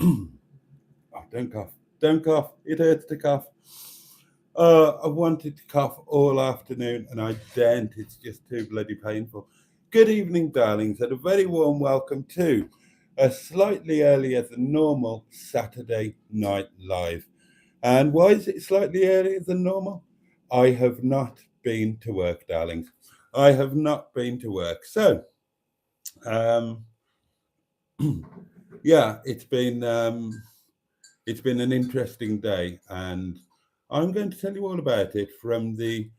Oh, don't cough. Don't cough. It hurts to cough. I wanted to cough all afternoon and I daren't. It's just too bloody painful. Good evening, darlings, and a very warm welcome to a slightly earlier than normal Saturday night live. And why is it slightly earlier than normal? I have not been to work, darlings. I have not been to work. So, um, yeah, it's been an interesting day, and I'm going to tell you all about it from the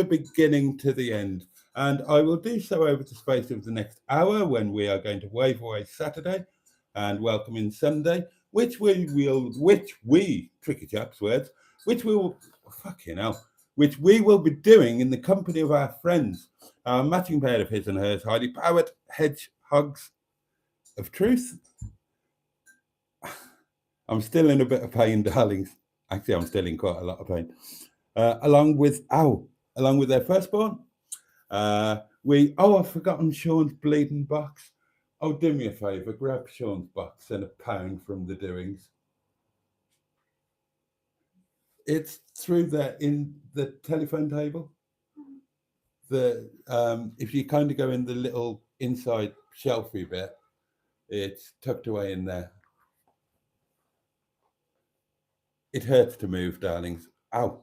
beginning to the end. And I will do so over the space of the next hour when we are going to wave away Saturday and welcome in Sunday, which we tricky chaps words, which we will fucking hell, which we will be doing in the company of our friends, our matching pair of his and hers, highly powered hedgehogs of truth. I'm still in a bit of pain, darlings. Actually, I'm still in quite a lot of pain. Along with their firstborn. I've forgotten Sean's bleeding box. Oh, do me a favour, grab Sean's box and £1 from the doings. It's through there in the telephone table. If you kind of go in the little inside shelfy bit, it's tucked away in there. It hurts to move, darlings. Ow.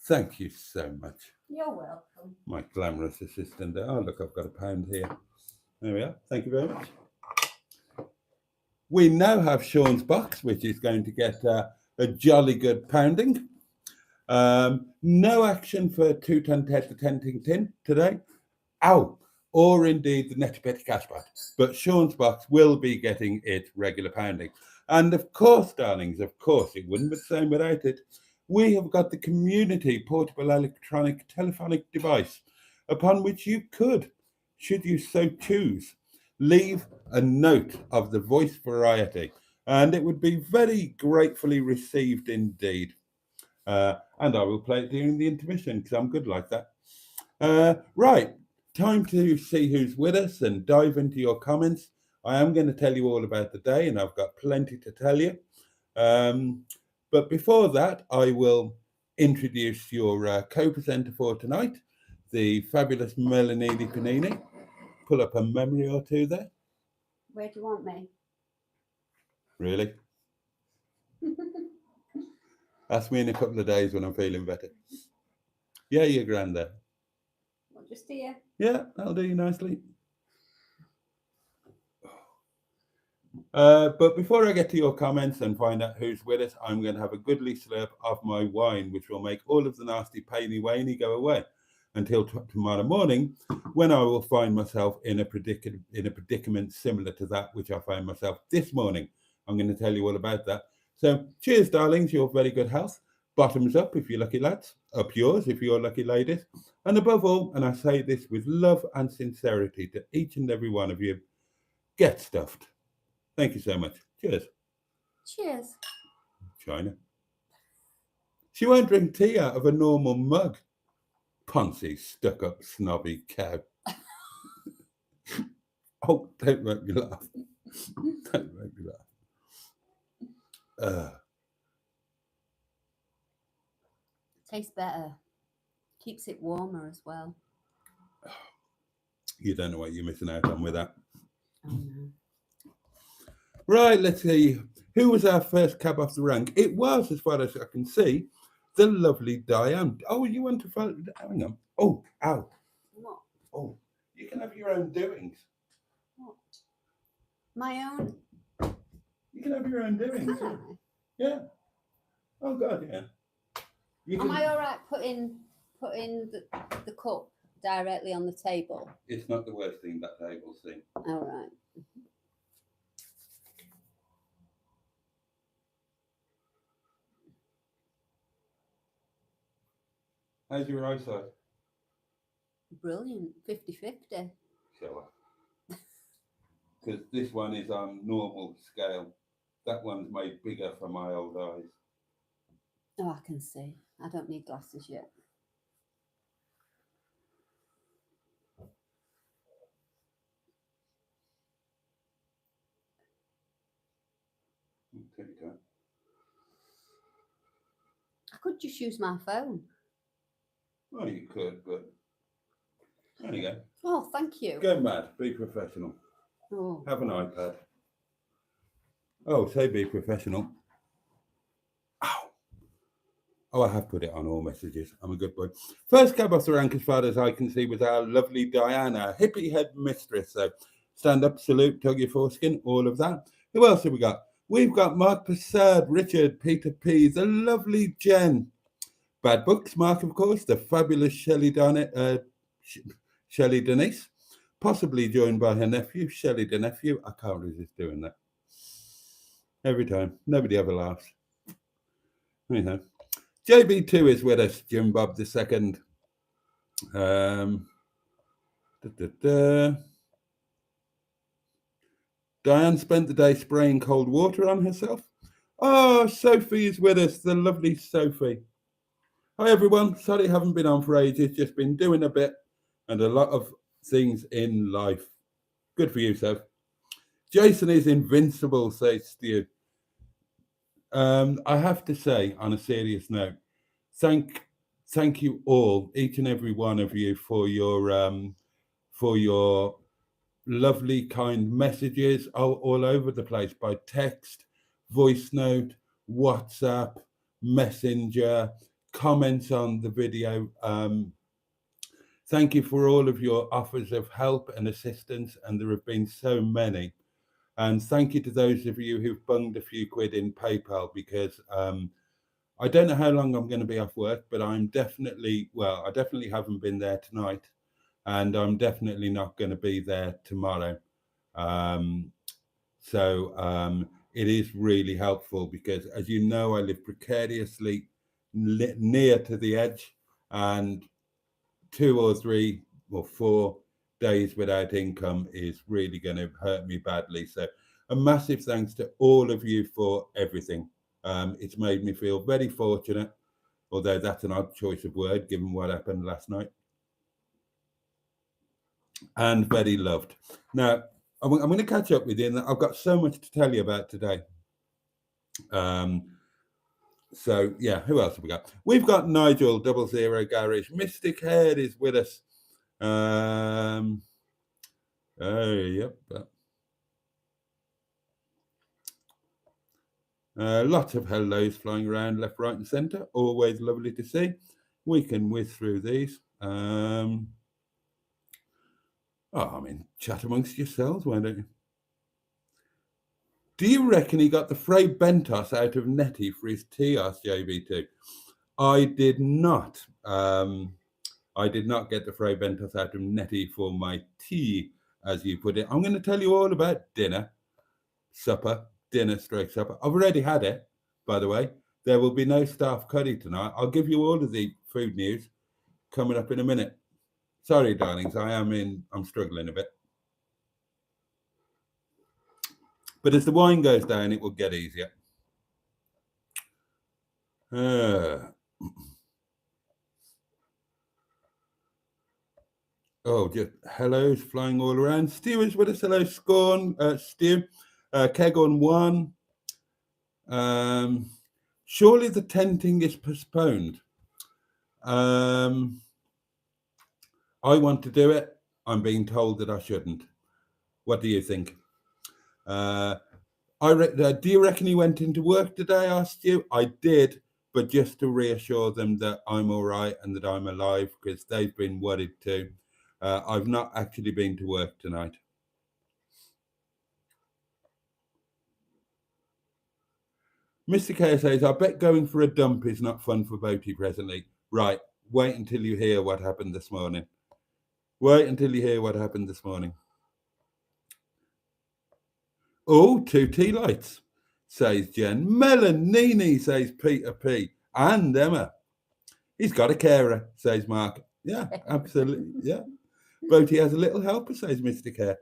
Thank you so much. You're welcome. My glamorous assistant. Oh, look, I've got £1 here. There we are. Thank you very much. We now have Sean's box, which is going to get a jolly good pounding. No action for 2 ton Ted the Tenting Tin today. Ow! Or indeed the Netty Petty Cashback. But Sean's box will be getting its regular pounding. And of course, darlings, of course, it wouldn't be the same without it. We have got the community portable electronic telephonic device upon which you could, should you so choose, leave a note of the voice variety. And it would be very gratefully received indeed. And I will play it during the intermission because I'm good like that. Right. Time to see who's with us and dive into your comments. I am going to tell you all about the day, and I've got plenty to tell you. But before that, I will introduce your co-presenter for tonight, the fabulous Melanini Panini. Pull up a memory or two there. Where do you want me? Really? Ask me in a couple of days when I'm feeling better. Yeah, you're grand there. Well, just here. Yeah, that'll do you nicely. But before I get to your comments and find out who's with us, I'm going to have a goodly slurp of my wine, which will make all of the nasty painy-wainy go away until tomorrow morning, when I will find myself in a predicament similar to that which I found myself this morning. I'm going to tell you all about that. So cheers, darlings, your very good health. Bottoms up if you're lucky lads, up yours if you're lucky ladies. And above all, and I say this with love and sincerity to each and every one of you, get stuffed. Thank you so much. Cheers. Cheers. China. She won't drink tea out of a normal mug. Poncy, stuck-up, snobby cow. Oh, don't make me laugh. Don't make me laugh. Tastes better. Keeps it warmer as well. You don't know what you're missing out on with that. Oh, no. Right, let's see. Who was our first cab off the rank? It was, as far as I can see, the lovely Diane. Oh, you want to follow? Hang on. Oh, ow. What? Oh, you can have your own doings. What? My own? You can have your own doings. Can I? Yeah. Oh, God, yeah. Am I all right putting the cup directly on the table? It's not the worst thing that table's seen. All right. How's your eyesight? Brilliant. 50-50. Show up. Because this one is on normal scale. That one's made bigger for my old eyes. Oh, I can see. I don't need glasses yet. Take your time. I could just use my phone. Well, you could, but there you go. Oh, thank you. Go mad. Be professional. Oh. Have an iPad. Oh, say be professional. Ow. Oh, I have put it on all messages. I'm a good boy. First cab off the rank, as far as I can see, was our lovely Diana, hippie head mistress. So stand up, salute, tug your foreskin, all of that. Who else have we got? We've got Mark Passard, Richard, Peter P, the lovely Jen. Bad Books, Mark, of course, the fabulous Shelley Denise, possibly joined by her nephew, Shelley the nephew. I can't resist doing that. Every time. Nobody ever laughs. Anyhow. JB2 is with us, Jim Bob II. Diane spent the day spraying cold water on herself. Oh, Sophie is with us, the lovely Sophie. Hi, everyone. Sorry I haven't been on for ages. Just been doing a bit and a lot of things in life. Good for you, Soph. Jason is invincible, says Stu. I have to say, on a serious note, thank you all, each and every one of you, for your lovely, kind messages all over the place, by text, voice note, WhatsApp, Messenger, comments on the video. Thank you for all of your offers of help and assistance, and there have been so many. And thank you to those of you who've bunged a few quid in PayPal, because I don't know how long I'm going to be off work, but I definitely haven't been there tonight, and I'm definitely not going to be there tomorrow. So it is really helpful, because, as you know, I live precariously near to the edge, and 2 or 3 or 4 days without income is really going to hurt me badly. So a massive thanks to all of you for everything. It's made me feel very fortunate, although that's an odd choice of word given what happened last night, and very loved. Now, I'm going to catch up with you, and I've got so much to tell you about today. So, yeah, who else have we got? We've got Nigel, 00 Garage. Mystic Head is with us. Yep. Lots of hellos flying around left, right, and centre. Always lovely to see. We can whiz through these. Chat amongst yourselves, why don't you? Do you reckon he got the Fray Bentos out of Nettie for his tea? Asked JB2. I did not. I did not get the Fray Bentos out of Nettie for my tea, as you put it. I'm going to tell you all about dinner, supper. I've already had it, by the way. There will be no staff curry tonight. I'll give you all of the food news coming up in a minute. Sorry, darlings, I'm struggling a bit. But as the wine goes down, it will get easier. Just hellos flying all around. Stu is with us. Hello, Scorn. Stu. Keg on 1. Surely the tenting is postponed. I want to do it. I'm being told that I shouldn't. What do you think? Do you reckon he went into work today? Asked you. I did, but just to reassure them that I'm all right and that I'm alive, because they've been worried too. I've not actually been to work tonight. Mr. K says, I bet going for a dump is not fun for Boaty presently. Right, wait until you hear what happened this morning. Oh, 2 tea lights, says Jen. Melanini, says Peter P. And Emma. He's got a carer, says Mark. Yeah, absolutely. Yeah. Boaty has a little helper, says Mr. Care.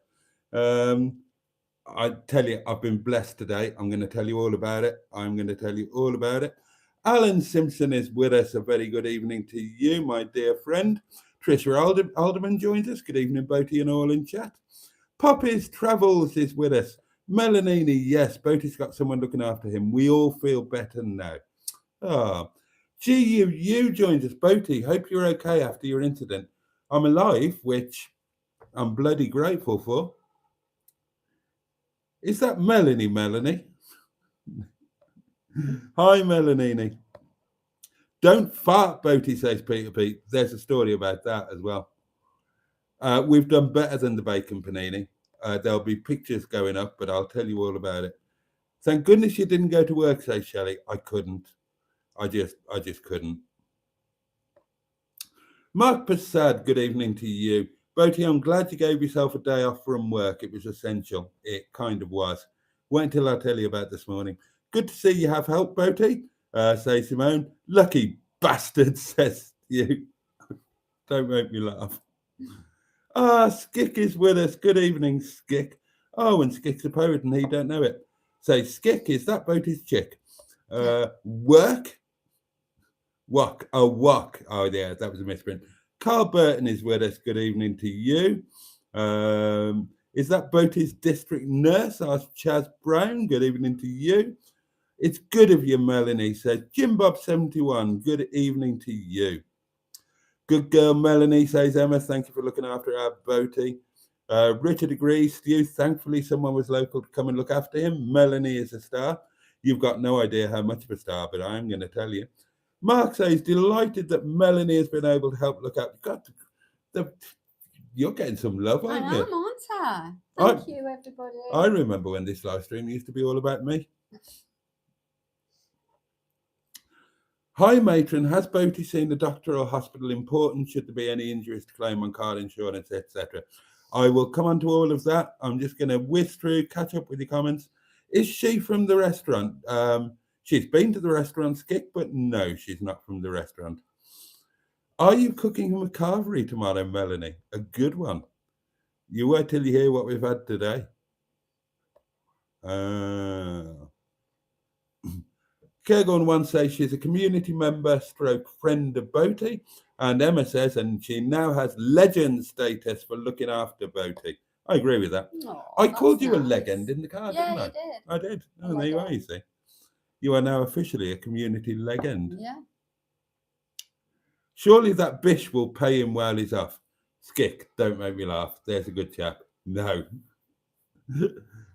I tell you, I've been blessed today. I'm going to tell you all about it. Alan Simpson is with us. A very good evening to you, my dear friend. Trisha Alderman joins us. Good evening, Boaty and all in chat. Poppies Travels is with us. Melanini, yes, Boaty's got someone looking after him. We all feel better now. Ah, GUU joins us. Boaty, hope you're okay after your incident. I'm alive, which I'm bloody grateful for. Is that Melanie? Hi, Melanini. Don't fart, Boaty, says Peter Pete. There's a story about that as well. We've done better than the bacon panini. There'll be pictures going up, but I'll tell you all about it. Thank goodness you didn't go to work, says Shelley. I couldn't. I just couldn't. Mark Passad, good evening to you. Boaty, I'm glad you gave yourself a day off from work. It was essential. It kind of was. Wait until I tell you about this morning. Good to see you have help, Boaty, says Simone. Lucky bastard, says you. Don't make me laugh. Skick is with us. Good evening, Skick. Oh, and Skick's a poet and he don't know it. Say, Skick, is that Boaty's chick? Work? Walk. Oh, walk. Oh, yeah, that was a misprint. Carl Burton is with us. Good evening to you. Is that Boaty's district nurse? Asked Chaz Brown. Good evening to you. It's good of you, Melanie, says Jim Bob 71. Good evening to you. Good girl, Melanie, says Emma. Thank you for looking after our Boaty. Richard agrees. Stu, thankfully someone was local to come and look after him. Melanie is a star. You've got no idea how much of a star, but I'm going to tell you. Mark says, delighted that Melanie has been able to help look after. You're getting some love, aren't you? I am, aren't I? Thank you, everybody. I remember when this live stream used to be all about me. Hi, matron. Has Boaty seen a doctor or hospital important? Should there be any injuries to claim on car insurance, etc.? I will come on to all of that. I'm just going to whiz through, catch up with your comments. Is she from the restaurant? She's been to the restaurant, Skick, but no, she's not from the restaurant. Are you cooking him a carvery tomorrow, Melanie? A good one. You wait till you hear what we've had today. Kergon once says she's a community member stroke friend of Boaty, and Emma says, and she now has legend status for looking after Boaty. I agree with that. I called you a legend in the car, didn't I? You did. I did. Oh, there you are, you see. You are now officially a community legend. Yeah. Surely that bish will pay him while he's off. Skick, don't make me laugh. There's a good chap. No.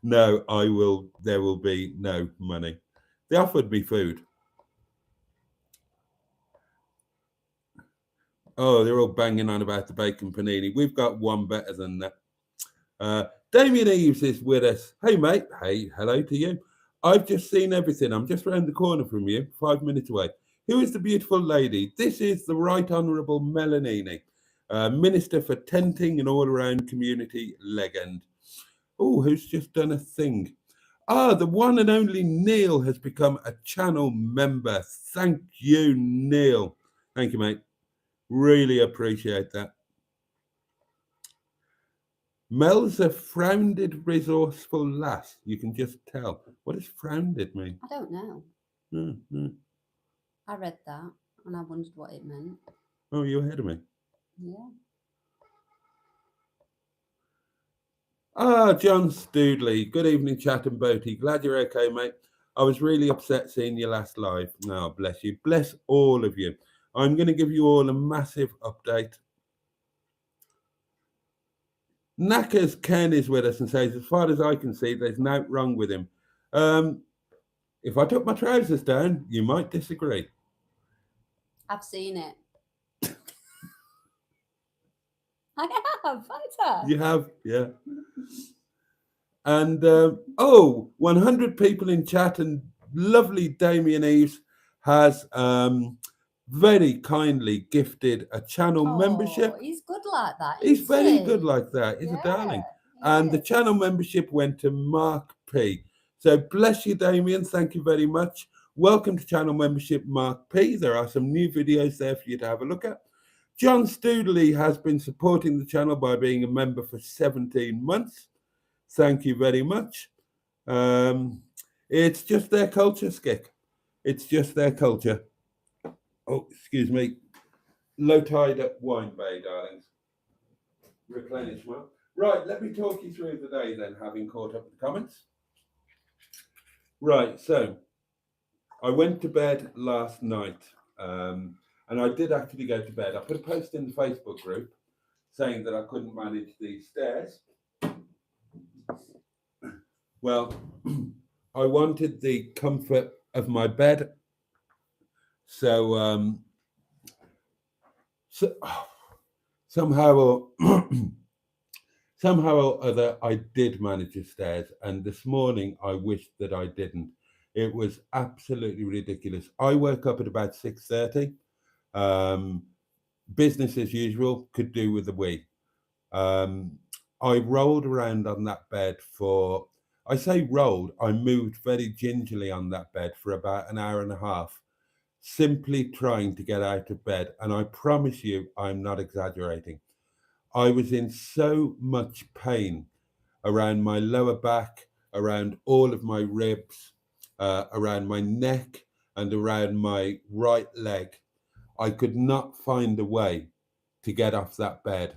No, I will. There will be no money. They offered me food. Oh, they're all banging on about the bacon panini. We've got one better than that. Damien Eves is with us. Hey, mate. Hey, hello to you. I've just seen everything. I'm just round the corner from you, 5 minutes away. Who is the beautiful lady? This is the Right Honourable Melanini, Minister for Tenting and all-around community legend. Oh, who's just done a thing? The one and only Neil has become a channel member. Thank you, Neil. Thank you, mate. Really appreciate that. Mel's a frounded, resourceful lass. You can just tell. What does frounded mean? I don't know. Mm-hmm. I read that and I wondered what it meant. Oh, you're ahead of me. Yeah. John Stoodley. Good evening, chat and Boaty. Glad you're okay, mate. I was really upset seeing you last live. Oh, bless you. Bless all of you. I'm going to give you all a massive update. Knackers Ken is with us and says, as far as I can see, there's no wrong with him. If I took my trousers down, you might disagree. I've seen it. I have, haven't I? You have, yeah. And 100 people in chat, and lovely Damien Eves has very kindly gifted a channel membership. He's good like that. He's very good like that. He's a darling. And Yes. the channel membership went to Mark P. So bless you, Damien. Thank you very much. Welcome to channel membership, Mark P. There are some new videos there for you to have a look at. John Stoodley has been supporting the channel by being a member for 17 months. Thank you very much. It's just their culture, Skick. It's just their culture. Oh, excuse me. Low tide up Wine Bay, darlings. Replenish well. Right, let me talk you through the day then, having caught up with the comments. Right, so I went to bed last night, and I did actually go to bed. I put a post in the Facebook group saying that I couldn't manage the stairs. Well, I wanted the comfort of my bed, so, somehow or somehow or other, I did manage the stairs, and this morning I wished that I didn't. It was absolutely ridiculous. I woke up at about 6:30. Um, Business as usual, could do with a wee. I rolled around on that bed for, I say rolled, I moved very gingerly on that bed for about an hour and a half, simply trying to get out of bed. And I promise you, I'm not exaggerating. I was in so much pain around my lower back, around all of my ribs, around my neck, and around my right leg. I could not find a way to get off that bed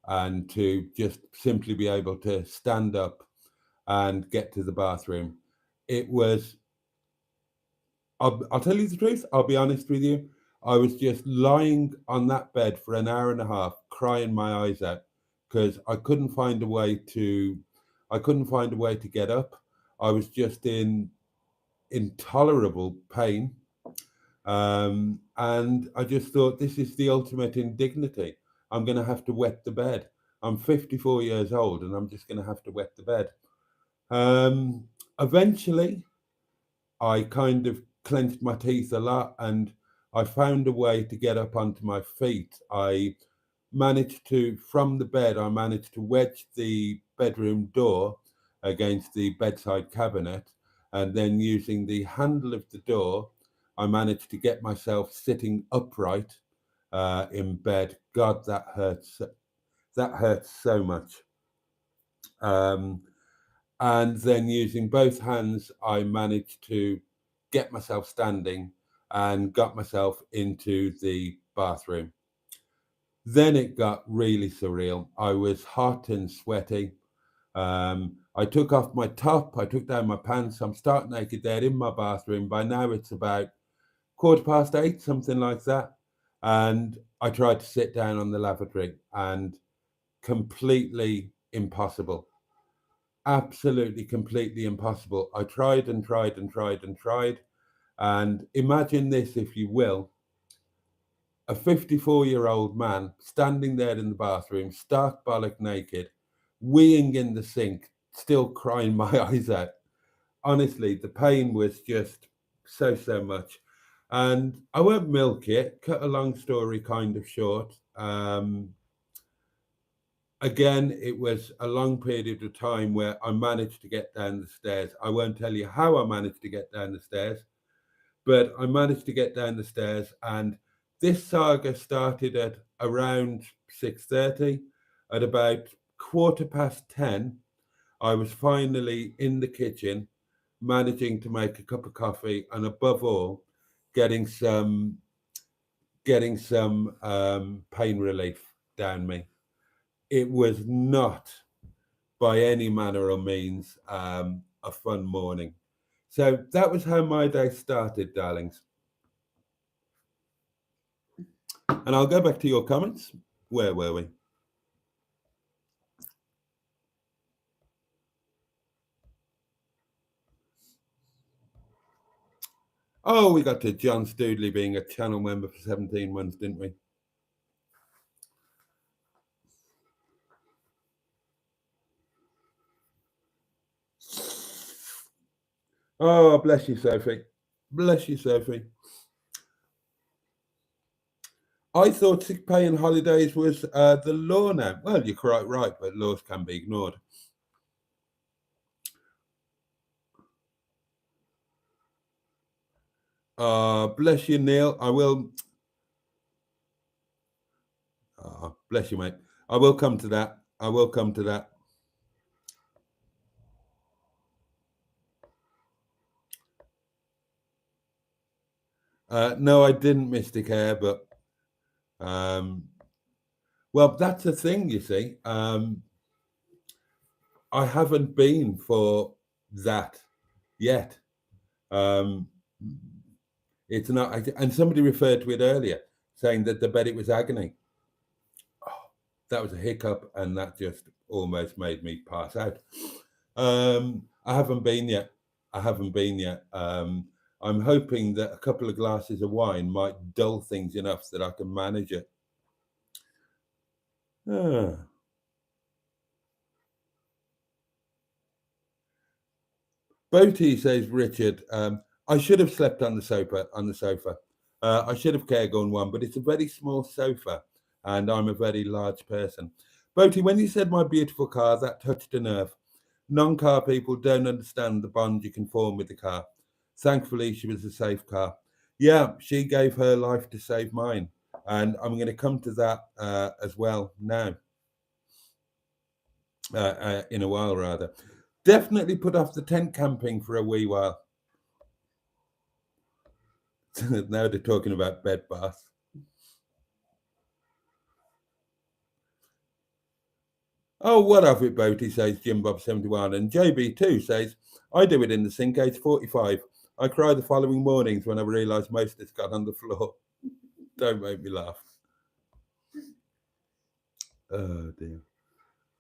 and to just simply be able to stand up and get to the bathroom. It was, I'll tell you the truth, I'll be honest with you. I was just lying on that bed for an hour and a half, crying my eyes out because I couldn't find a way to get up. I was just in intolerable pain. And I just thought, this is the ultimate indignity. I'm going to have to wet the bed. I'm 54 years old and I'm just going to have to wet the bed. Eventually, I kind of clenched my teeth a lot and I found a way to get up onto my feet. From the bed, I managed to wedge the bedroom door against the bedside cabinet, and then using the handle of the door, I managed to get myself sitting upright in bed. God, that hurts. That hurts so much. And then using both hands, I managed to get myself standing and got myself into the bathroom. Then it got really surreal. I was hot and sweaty. I took off my top, I took down my pants. I'm stark naked there in my bathroom. By now it's about 8:15, something like that. And I tried to sit down on the lavatory and completely impossible. Absolutely, completely impossible. I tried and tried and tried and tried. And imagine this, if you will, a 54-year-old man standing there in the bathroom, stark bollock naked, weeing in the sink, still crying my eyes out. Honestly, the pain was just so much. And I won't milk it, cut a long story kind of short. Again, it was a long period of time where I managed to get down the stairs. I won't tell you how I managed to get down the stairs, but I managed to get down the stairs. And this saga started at around 6:30. At about 10:15, I was finally in the kitchen, managing to make a cup of coffee, and above all, getting some pain relief down me. It was not by any manner or means a fun morning. So that was how my day started, darlings. And I'll go back to your comments. Where were we? Oh, we got to John Stoodley being a channel member for 17 months, didn't we? Oh, bless you, Sophie. Bless you, Sophie. I thought sick pay and holidays was the law now. Well, you're quite right, but laws can be ignored. Bless you, Neil. I will. Bless you, mate. I will come to that. I will come to that. No, I didn't, Mystic Air, but well, that's the thing, you see. I haven't been for that yet. It's not, and somebody referred to it earlier, saying that the bed it was agony. Oh, that was a hiccup, and that just almost made me pass out. I haven't been yet. I'm hoping that a couple of glasses of wine might dull things enough that I can manage it. Boaty, says Richard, I should have slept on the sofa. I should have caregone one, but it's a very small sofa and I'm a very large person. Boaty, when you said my beautiful car, that touched a nerve. Non-car people don't understand the bond you can form with the car. Thankfully, she was a safe car. Yeah, she gave her life to save mine. And I'm going to come to that as well now. In a while, rather. Definitely put off the tent camping for a wee while. Now they're talking about bed baths. Oh, what of it, Boaty, says Jim Bob 71. And JB2 says, I do it in the sink, age 45. I cry the following mornings when I realise most of it's got on the floor. Don't make me laugh. Oh, dear.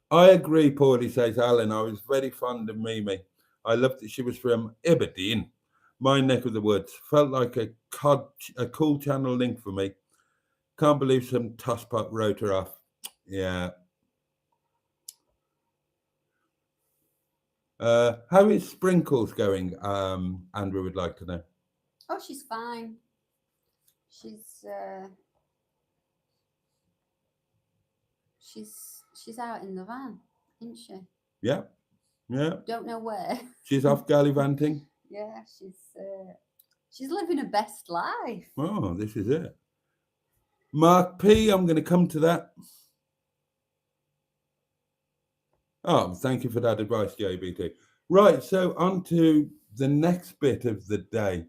I agree, Paulie, says Alan. I was very fond of Mimi. I loved that she was from Aberdeen, my neck of the woods. Felt like a cool channel link for me. Can't believe some tosspot wrote her off. Yeah. How is Sprinkles going? Andrew would like to know. Oh, she's fine. She's out in the van, isn't she? Yeah. Don't know where. She's off gallivanting. Yeah, she's living her best life. Oh, this is it. Mark P, I'm going to come to that. Oh, thank you for that advice, JBT. Right, so on to the next bit of the day.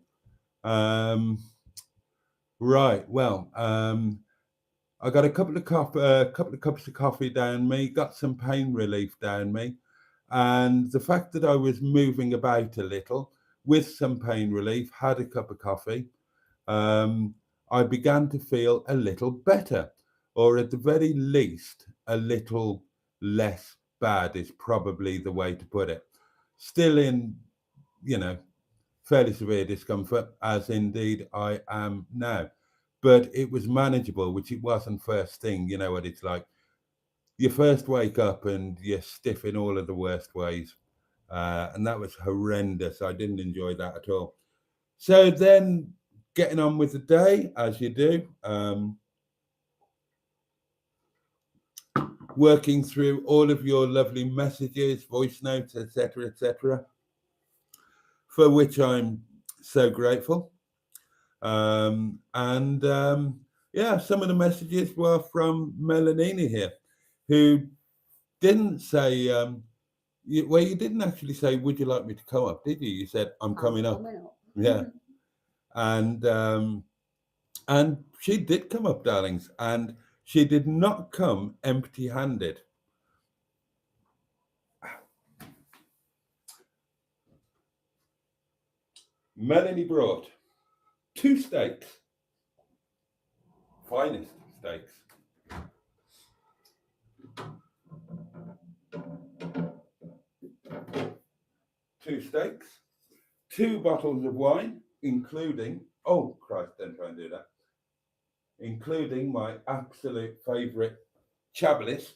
Right, well, I got a couple of cups of coffee down me, got some pain relief down me, and the fact that I was moving about a little with some pain relief, had a cup of coffee, I began to feel a little better, or at the very least, a little less bad is probably the way to put it. Still in, fairly severe discomfort, as indeed I am now. But it was manageable, which it wasn't first thing. You know what it's like. You first wake up and you're stiff in all of the worst ways. And that was horrendous. I didn't enjoy that at all. So then getting on with the day, as you do, working through all of your lovely messages, voice notes, etc., for which I'm so grateful. Some of the messages were from Melanini here, who didn't say, you didn't actually say, would you like me to come up, did you? You said, I'm coming up. Yeah. And she did come up, darlings, and she did not come empty-handed. Melanie brought 2 steaks, finest steaks, 2 steaks, 2 bottles of wine, including, oh Christ, don't try and do that, including my absolute favourite Chablis.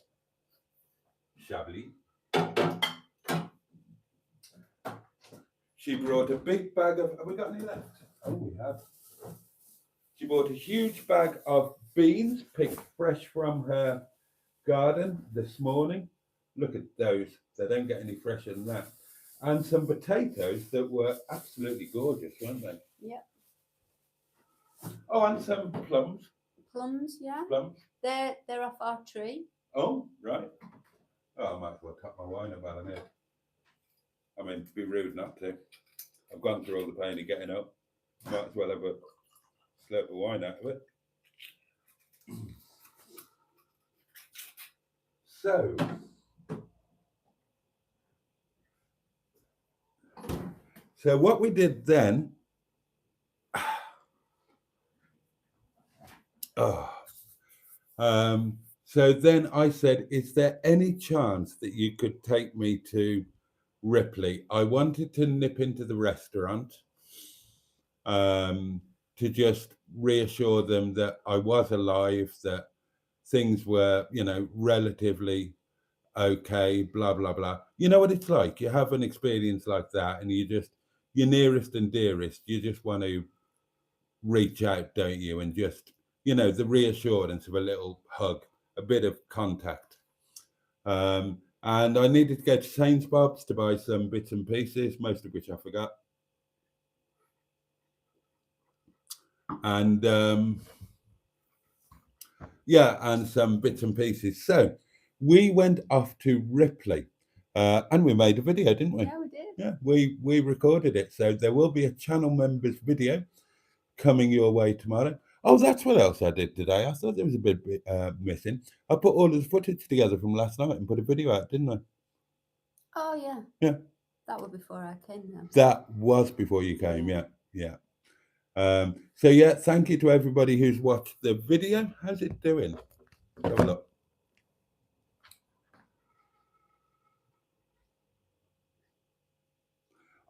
She brought a big bag of, have we got any left? Oh, we have. She bought a huge bag of beans picked fresh from her garden this morning. Look at those. They don't get any fresher than that. And some potatoes that were absolutely gorgeous, weren't they? Yeah. Oh, and some plums. Plums, yeah. Plums. They're off our tree. Oh, right. Oh, I might as well cut my wine up out of here. I mean, to be rude not to. I've gone through all the pain of getting up. Might as well have a slurp of wine out of it. So what we did then, so then I said, is there any chance that you could take me to Ripley? I wanted to nip into the restaurant to just reassure them that I was alive, that things were, you know, relatively okay, blah, blah, blah. You know what it's like? You have an experience like that and you just, your nearest and dearest, you just want to reach out, don't you? And just, you know, the reassurance of a little hug, a bit of contact. And I needed to go to Sainsbury's to buy some bits and pieces, most of which I forgot. And yeah, and some bits and pieces. So we went off to Ripley and we made a video, didn't we? Yeah, we did. Yeah, we recorded it. So there will be a channel members video coming your way tomorrow. Oh, that's what else I did today. I thought there was a bit missing. I put all of the footage together from last night and put a video out, didn't I? Oh, yeah. Yeah. That was before I came then. That was before you came, yeah. So yeah, thank you to everybody who's watched the video. How's it doing? Have a look.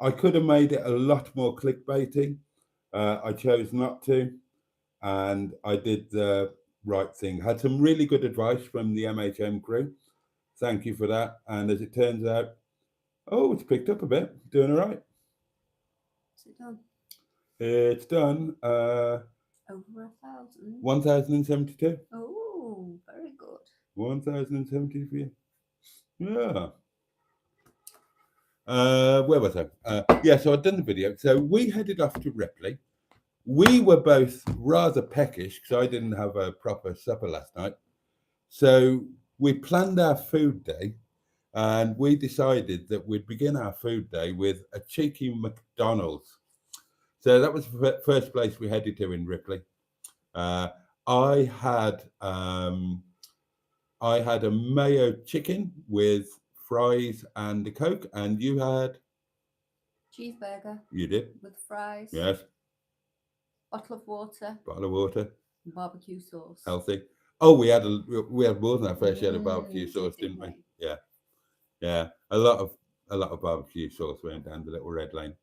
I could have made it a lot more clickbaity. I chose not to, and I did the right thing. Had some really good advice from the MHM crew. Thank you for that. And as it turns out, oh, it's picked up a bit. Doing all right. Is it done? It's done. Over 1,000. 1,072. Oh, very good. 1,072. Yeah. Where was I? Yeah, so I'd done the video. So we headed off to Ripley. We were both rather peckish because I didn't have a proper supper last night. So we planned our food day and we decided that we'd begin our food day with a cheeky McDonald's. So that was the first place we headed to in Ripley. I had a mayo chicken with fries and a Coke, and you had cheeseburger. You did with fries. Yes. Bottle of water. Bottle of water. And barbecue sauce. Healthy. Oh, we had more than our fair share of barbecue sauce, didn't we? Yeah, yeah. A lot of barbecue sauce went down the little red lane.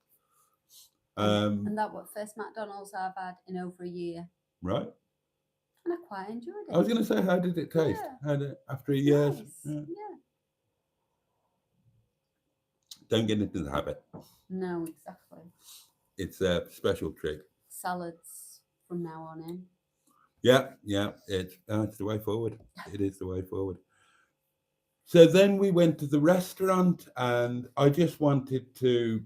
And that was first McDonald's I've had in over a year. Right. And I quite enjoyed it. I was going to say, how did it taste? Yeah. After a year? Nice. Yeah. Don't get into the habit. No, exactly. It's a special treat. Salads from now on in. Yeah, it's the way forward. It is the way forward. So then we went to the restaurant, and I just wanted to,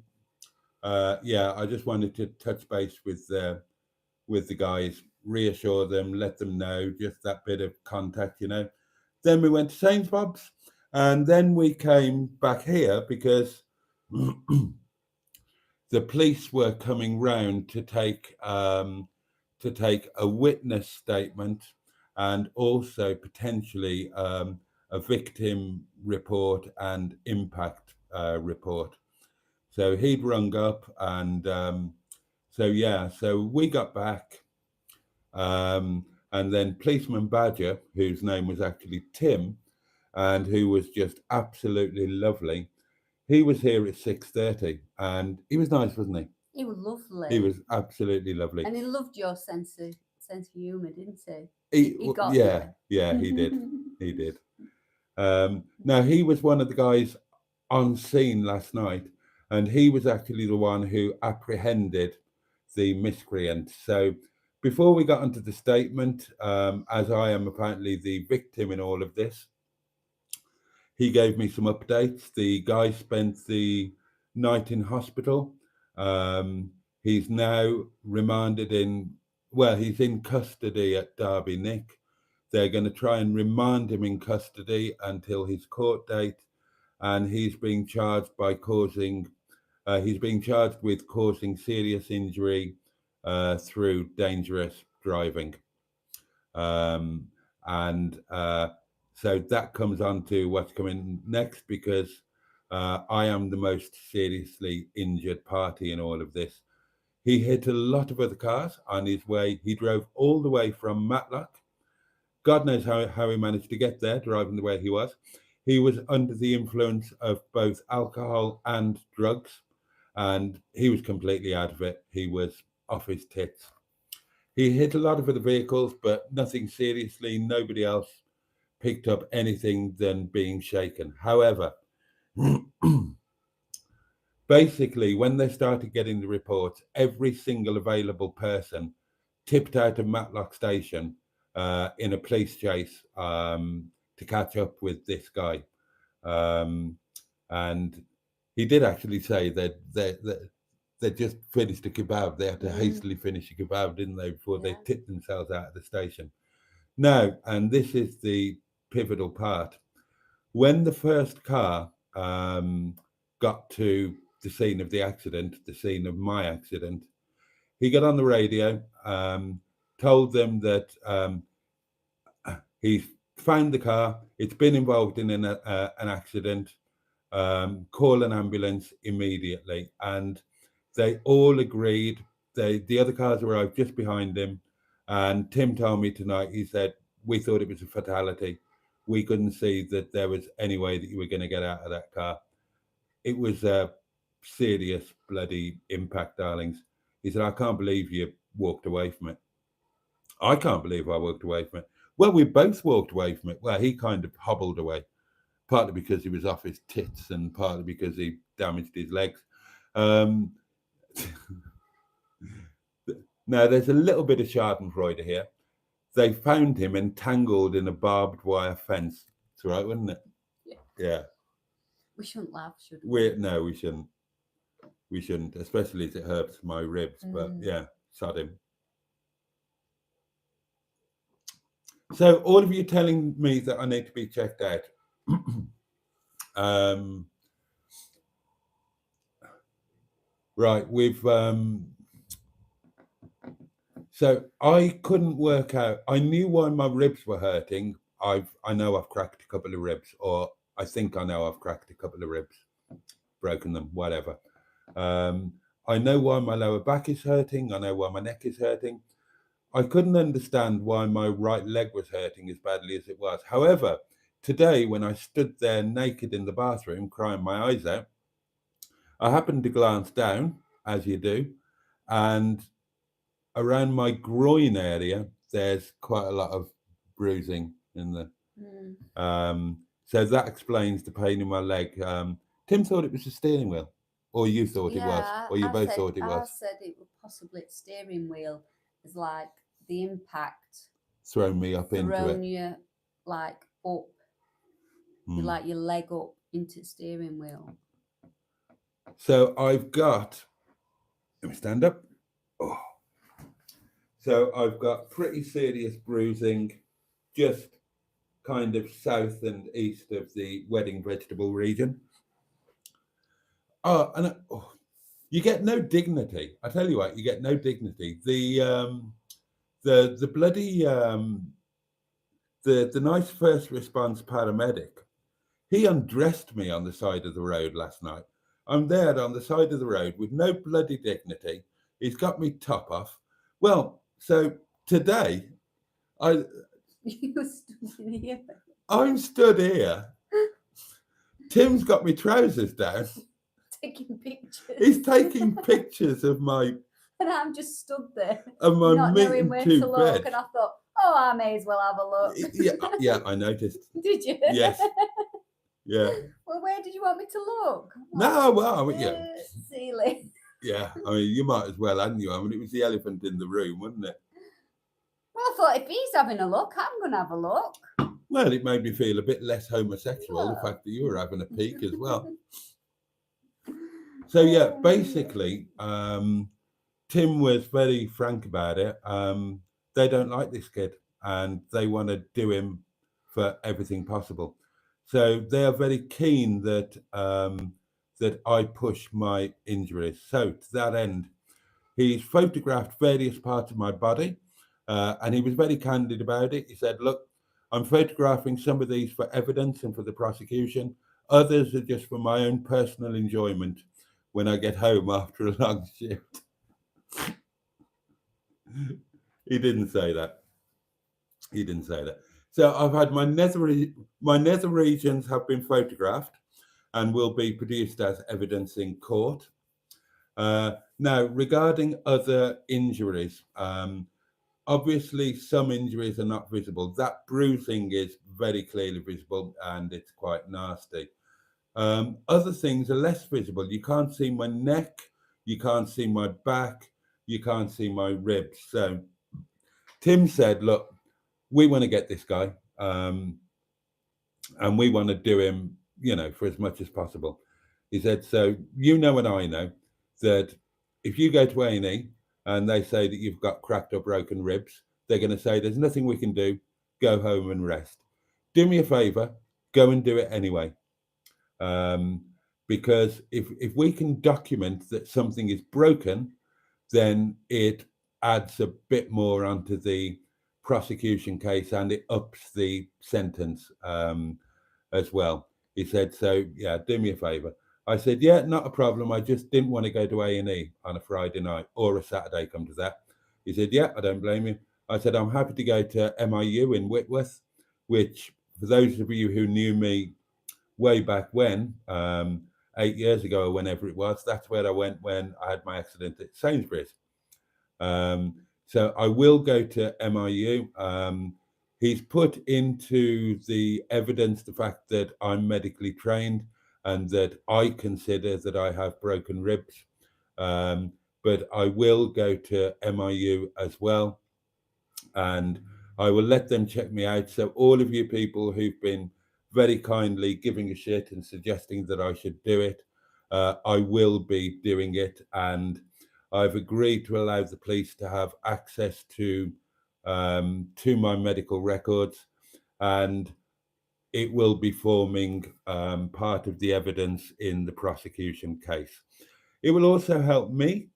touch base with the guys, reassure them, let them know, just that bit of contact, you know. Then we went to Sainsbury's, and then we came back here because the police were coming round to take a witness statement and also potentially a victim report and impact report. So he'd rung up, and so we got back, and then Policeman Badger, whose name was actually Tim, and who was just absolutely lovely, he was here at 6:30, and he was nice, wasn't he? He was lovely. He was absolutely lovely. And he loved your sense of humour, didn't he? He got yeah, he did. He did. Now, he was one of the guys on scene last night, and he was actually the one who apprehended the miscreant. So before we got onto the statement, as I am apparently the victim in all of this, he gave me some updates. The guy spent the night in hospital. He's now remanded he's in custody at Derby Nick. They're going to try and remand him in custody until his court date, and he's being charged with causing serious injury through dangerous driving. So that comes on to what's coming next, because I am the most seriously injured party in all of this. He hit a lot of other cars on his way. He drove all the way from Matlock. God knows how he managed to get there, driving the way he was. He was under the influence of both alcohol and drugs, and he was completely out of it. He was off his tits. He hit a lot of other vehicles, but nothing seriously. Nobody else picked up anything than being shaken. However, basically, when they started getting the reports, every single available person tipped out of Matlock Station in a police chase to catch up with this guy. And he did actually say that they just finished a kebab. They had to hastily finish a kebab, didn't they, before they tipped themselves out of the station. Now, and this is the pivotal part. When the first car got to the scene of the accident, the scene of my accident, he got on the radio, told them that he's found the car, it's been involved in an accident, call an ambulance immediately. And they all agreed. The other cars arrived just behind him. And Tim told me tonight, he said, we thought it was a fatality. We couldn't see that there was any way that you were going to get out of that car. It was a serious bloody impact, darlings. He said, I can't believe you walked away from it. I can't believe I walked away from it. Well, we both walked away from it. Well, he kind of hobbled away, partly because he was off his tits and partly because he damaged his legs. Now, there's a little bit of schadenfreude here. They found him entangled in a barbed wire fence. It's all right, wouldn't it? Yeah. We shouldn't laugh, should we? No, we shouldn't. We shouldn't, especially as it hurts my ribs. But yeah, sod him. So all of you telling me that I need to be checked out. Right, we've so I couldn't work out. I knew why my ribs were hurting. I know I've cracked a couple of ribs, or I think I know I've cracked a couple of ribs, broken them, whatever. I know why my lower back is hurting. I know why my neck is hurting. I couldn't understand why my right leg was hurting as badly as it was. However, today when I stood there naked in the bathroom crying my eyes out, I happened to glance down, as you do, and around my groin area, there's quite a lot of bruising in the. So that explains the pain in my leg. Tim thought it was a steering wheel, or you thought it was, or you both thought it was. I said it was possibly a steering wheel. It's like the impact thrown me up into it. Thrown you like up, you like your leg up into the steering wheel. So I've got. Let me stand up. Oh. So I've got pretty serious bruising, just kind of south and east of the wedding vegetable region. Oh, and you get no dignity. I tell you what, you get no dignity. The bloody the nice first response paramedic, he undressed me on the side of the road last night. I'm there on the side of the road with no bloody dignity. He's got me top off. Well, so today, You stood here. I'm stood here. Tim's got me trousers down. Taking pictures. He's taking pictures of my. And I'm just stood there. Of my not knowing where to look. bed. And I thought, oh, I may as well have a look. Yeah, I noticed. Did you? Yes. Yeah. Well, where did you want me to look? No, well, I mean, yeah. Ceiling. Yeah, I mean, you might as well, hadn't you? I mean, it was the elephant in the room, wasn't it? Well, I thought if he's having a look, I'm going to have a look. Well, it made me feel a bit less homosexual, the fact that you were having a peek as well. So, yeah, basically, Tim was very frank about it. They don't like this kid and they want to do him for everything possible. So they are very keen that that I push my injuries. So to that end, he's photographed various parts of my body and he was very candid about it. He said, look, I'm photographing some of these for evidence and for the prosecution. Others are just for my own personal enjoyment when I get home after a long shift. He didn't say that. He didn't say that. So I've had my nether regions have been photographed and will be produced as evidence in court. Now, regarding other injuries, obviously some injuries are not visible. That bruising is very clearly visible and it's quite nasty. Other things are less visible. You can't see my neck, you can't see my back, you can't see my ribs. So Tim said, look, we want to get this guy and we want to do him, you know, for as much as possible. He said, so you know and I know that if you go to A&E and they say that you've got cracked or broken ribs, they're going to say there's nothing we can do, go home and rest. Do me a favor, go and do it anyway. Because if we can document that something is broken, then it adds a bit more onto the prosecution case and it ups the sentence as well. He said, so yeah, do me a favor. I said, yeah, not a problem. I just didn't want to go to A&E on a Friday night or a Saturday, come to that. He said, yeah, I don't blame you. I said, I'm happy to go to MIU in Whitworth, which for those of you who knew me way back when, 8 years ago or whenever it was, that's where I went when I had my accident at Sainsbury's. So I will go to MIU. He's put into the evidence the fact that I'm medically trained and that I consider that I have broken ribs. But I will go to MIU as well. And I will let them check me out. So all of you people who've been very kindly giving a shit and suggesting that I should do it, I will be doing it. And I've agreed to allow the police to have access to my medical records, and it will be forming part of the evidence in the prosecution case. It will also help me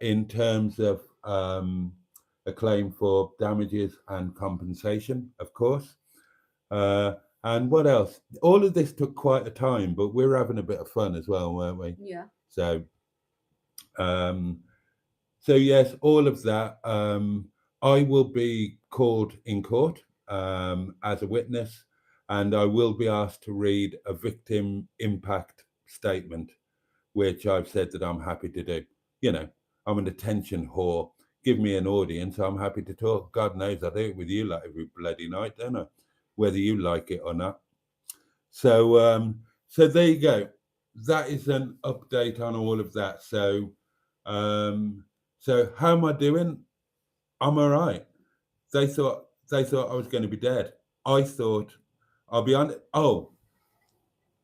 in terms of a claim for damages and compensation, of course. And what else? All of this took quite a time, but we're having a bit of fun as well, weren't we? Yeah. So yes, all of that. I will be called in court as a witness, and I will be asked to read a victim impact statement, which I've said that I'm happy to do. You know, I'm an attention whore. Give me an audience, I'm happy to talk. God knows I do it with you like every bloody night, don't I? Whether you like it or not. So so there you go. That is an update on all of that. So so how am I doing? I'm all right. They thought I was going to be dead. I thought, I'll be honest. Oh,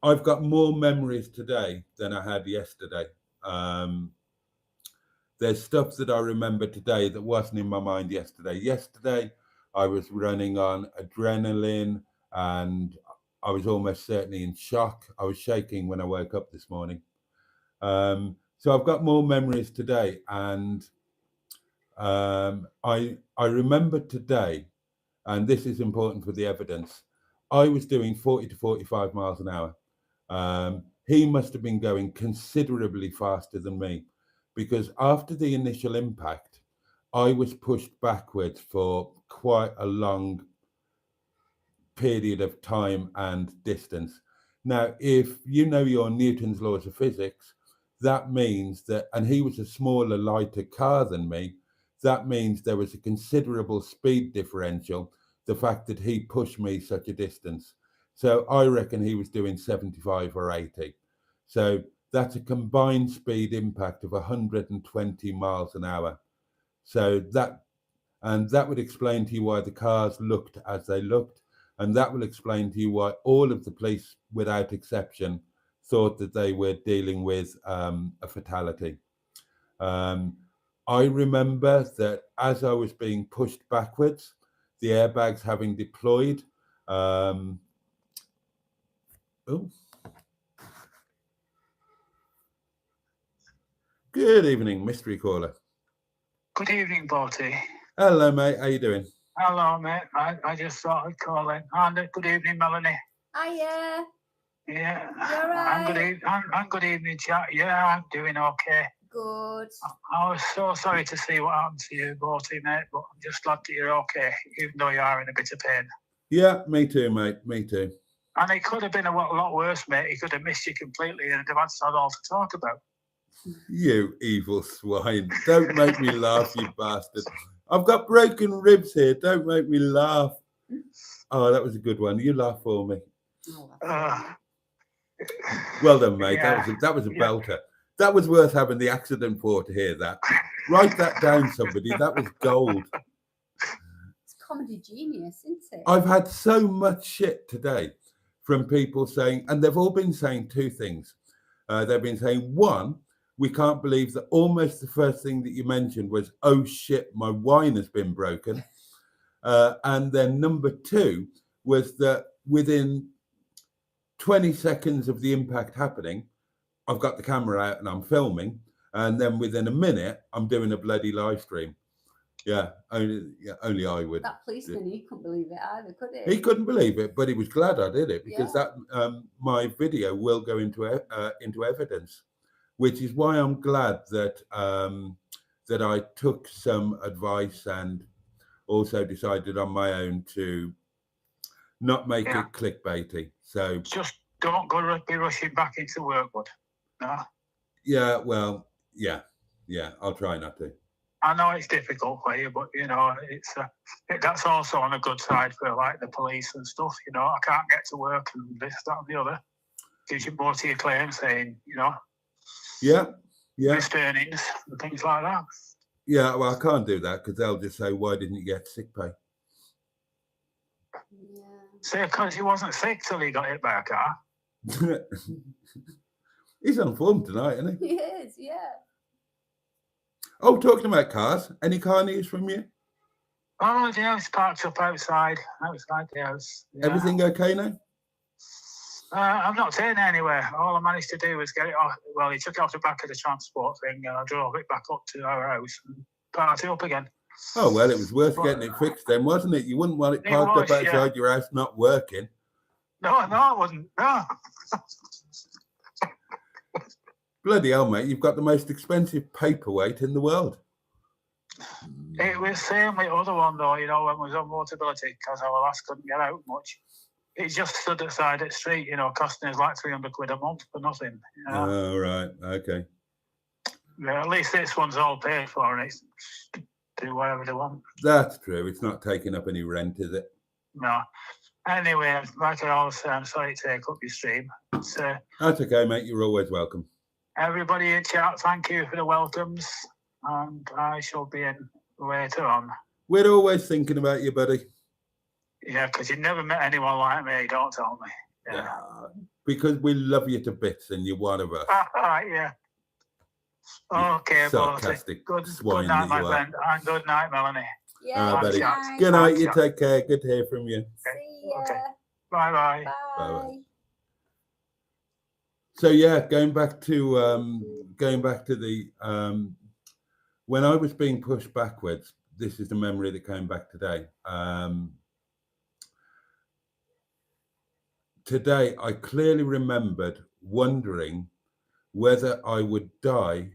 I've got more memories today than I had yesterday. There's stuff that I remember today that wasn't in my mind yesterday. Yesterday, I was running on adrenaline and I was almost certainly in shock. I was shaking when I woke up this morning. So I've got more memories today. And I remember today, and this is important for the evidence, I was doing 40 to 45 miles an hour. He must have been going considerably faster than me, because after the initial impact, I was pushed backwards for quite a long period of time and distance. Now, if you know your Newton's laws of physics, that means that, and he was a smaller, lighter car than me, that means there was a considerable speed differential, the fact that he pushed me such a distance. So I reckon he was doing 75 or 80. So that's a combined speed impact of 120 miles an hour. So that would explain to you why the cars looked as they looked. And that will explain to you why all of the police, without exception, thought that they were dealing with a fatality. I remember that as I was being pushed backwards, the airbags having deployed. Good evening, mystery caller. Good evening, Boaty. Hello, mate. How you doing? Hello, mate. I just thought I'd call in. And good evening, Melanie. Hiya. Yeah. You're right. And good evening, chat. Yeah, I'm doing okay. Good. I was so sorry to see what happened to you, Boaty, mate, but I'm just glad that you're okay, even though you are in a bit of pain. Yeah, me too, mate. Me too. And it could have been a lot worse, mate. He could have missed you completely and have had something all to talk about. You evil swine. Don't make me laugh, you bastard. I've got broken ribs here. Don't make me laugh. Oh, that was a good one. You laugh for me. Well done, mate. Yeah. That was a belter. That was worth having the accident for, to hear that. Write that down, somebody. That was gold. It's comedy genius, isn't it? I've had so much shit today from people saying, and they've all been saying two things. They've been saying, one, we can't believe that almost the first thing that you mentioned was, oh shit, my wine has been broken. And then number two was that within 20 seconds of the impact happening, I've got the camera out and I'm filming. And then within a minute, I'm doing a bloody live stream. Yeah, only I would. That policeman, he couldn't believe it either, could he? He couldn't believe it, but he was glad I did it because that my video will go into evidence, which is why I'm glad that that I took some advice and also decided on my own to not make it clickbaity. So just don't be rushing back into work, bud. No. Yeah, well, yeah, I'll try not to. I know it's difficult for you, but you know it's that's also on a good side for like the police and stuff. You know, I can't get to work and this, that, and the other. Gives you more to your claim, saying missed earnings and things like that. Yeah, well, I can't do that because they'll just say, "Why didn't you get sick pay?" Yeah. Say because he wasn't sick till he got hit by a car. He's on form tonight, isn't he? He is, yeah. Oh, talking about cars, any car news from you? Oh, the house parked up outside the house. Yeah. Everything okay now? I'm not taking it anywhere. All I managed to do was get it off. Well, he took it off the back of the transport thing and I drove it back up to our house and parked it up again. Oh, well, it was worth getting it fixed then, wasn't it? You wouldn't want it parked up outside your house not working. No, I wouldn't. No. Bloody hell, mate, you've got the most expensive paperweight in the world. It was same with the other one, though, you know, when we was on Mobility, because our lass couldn't get out much. It just stood at the side of the street, you know, costing us like 300 quid a month for nothing. You know? Oh, right, okay. Yeah, at least this one's all paid for and it's do whatever they want. That's true. It's not taking up any rent, is it? No. Anyway, like I always say, I'm sorry to take up your stream. That's okay, mate. You're always welcome. Everybody in chat, thank you for the welcomes. And I shall be in later on. We're always thinking about you, buddy. Yeah, because you never met anyone like me, don't tell me. Yeah. Because we love you to bits and you're one of us. Yeah. Okay, sarcastic good swine night, that you my friend. And good night, Melanie. Yeah, buddy. night. Good night, you take care. Good to hear from you. See ya. Okay. Bye-bye. Bye. So yeah, going back to the when I was being pushed backwards, this is the memory that came back today. Today, I clearly remembered wondering whether I would die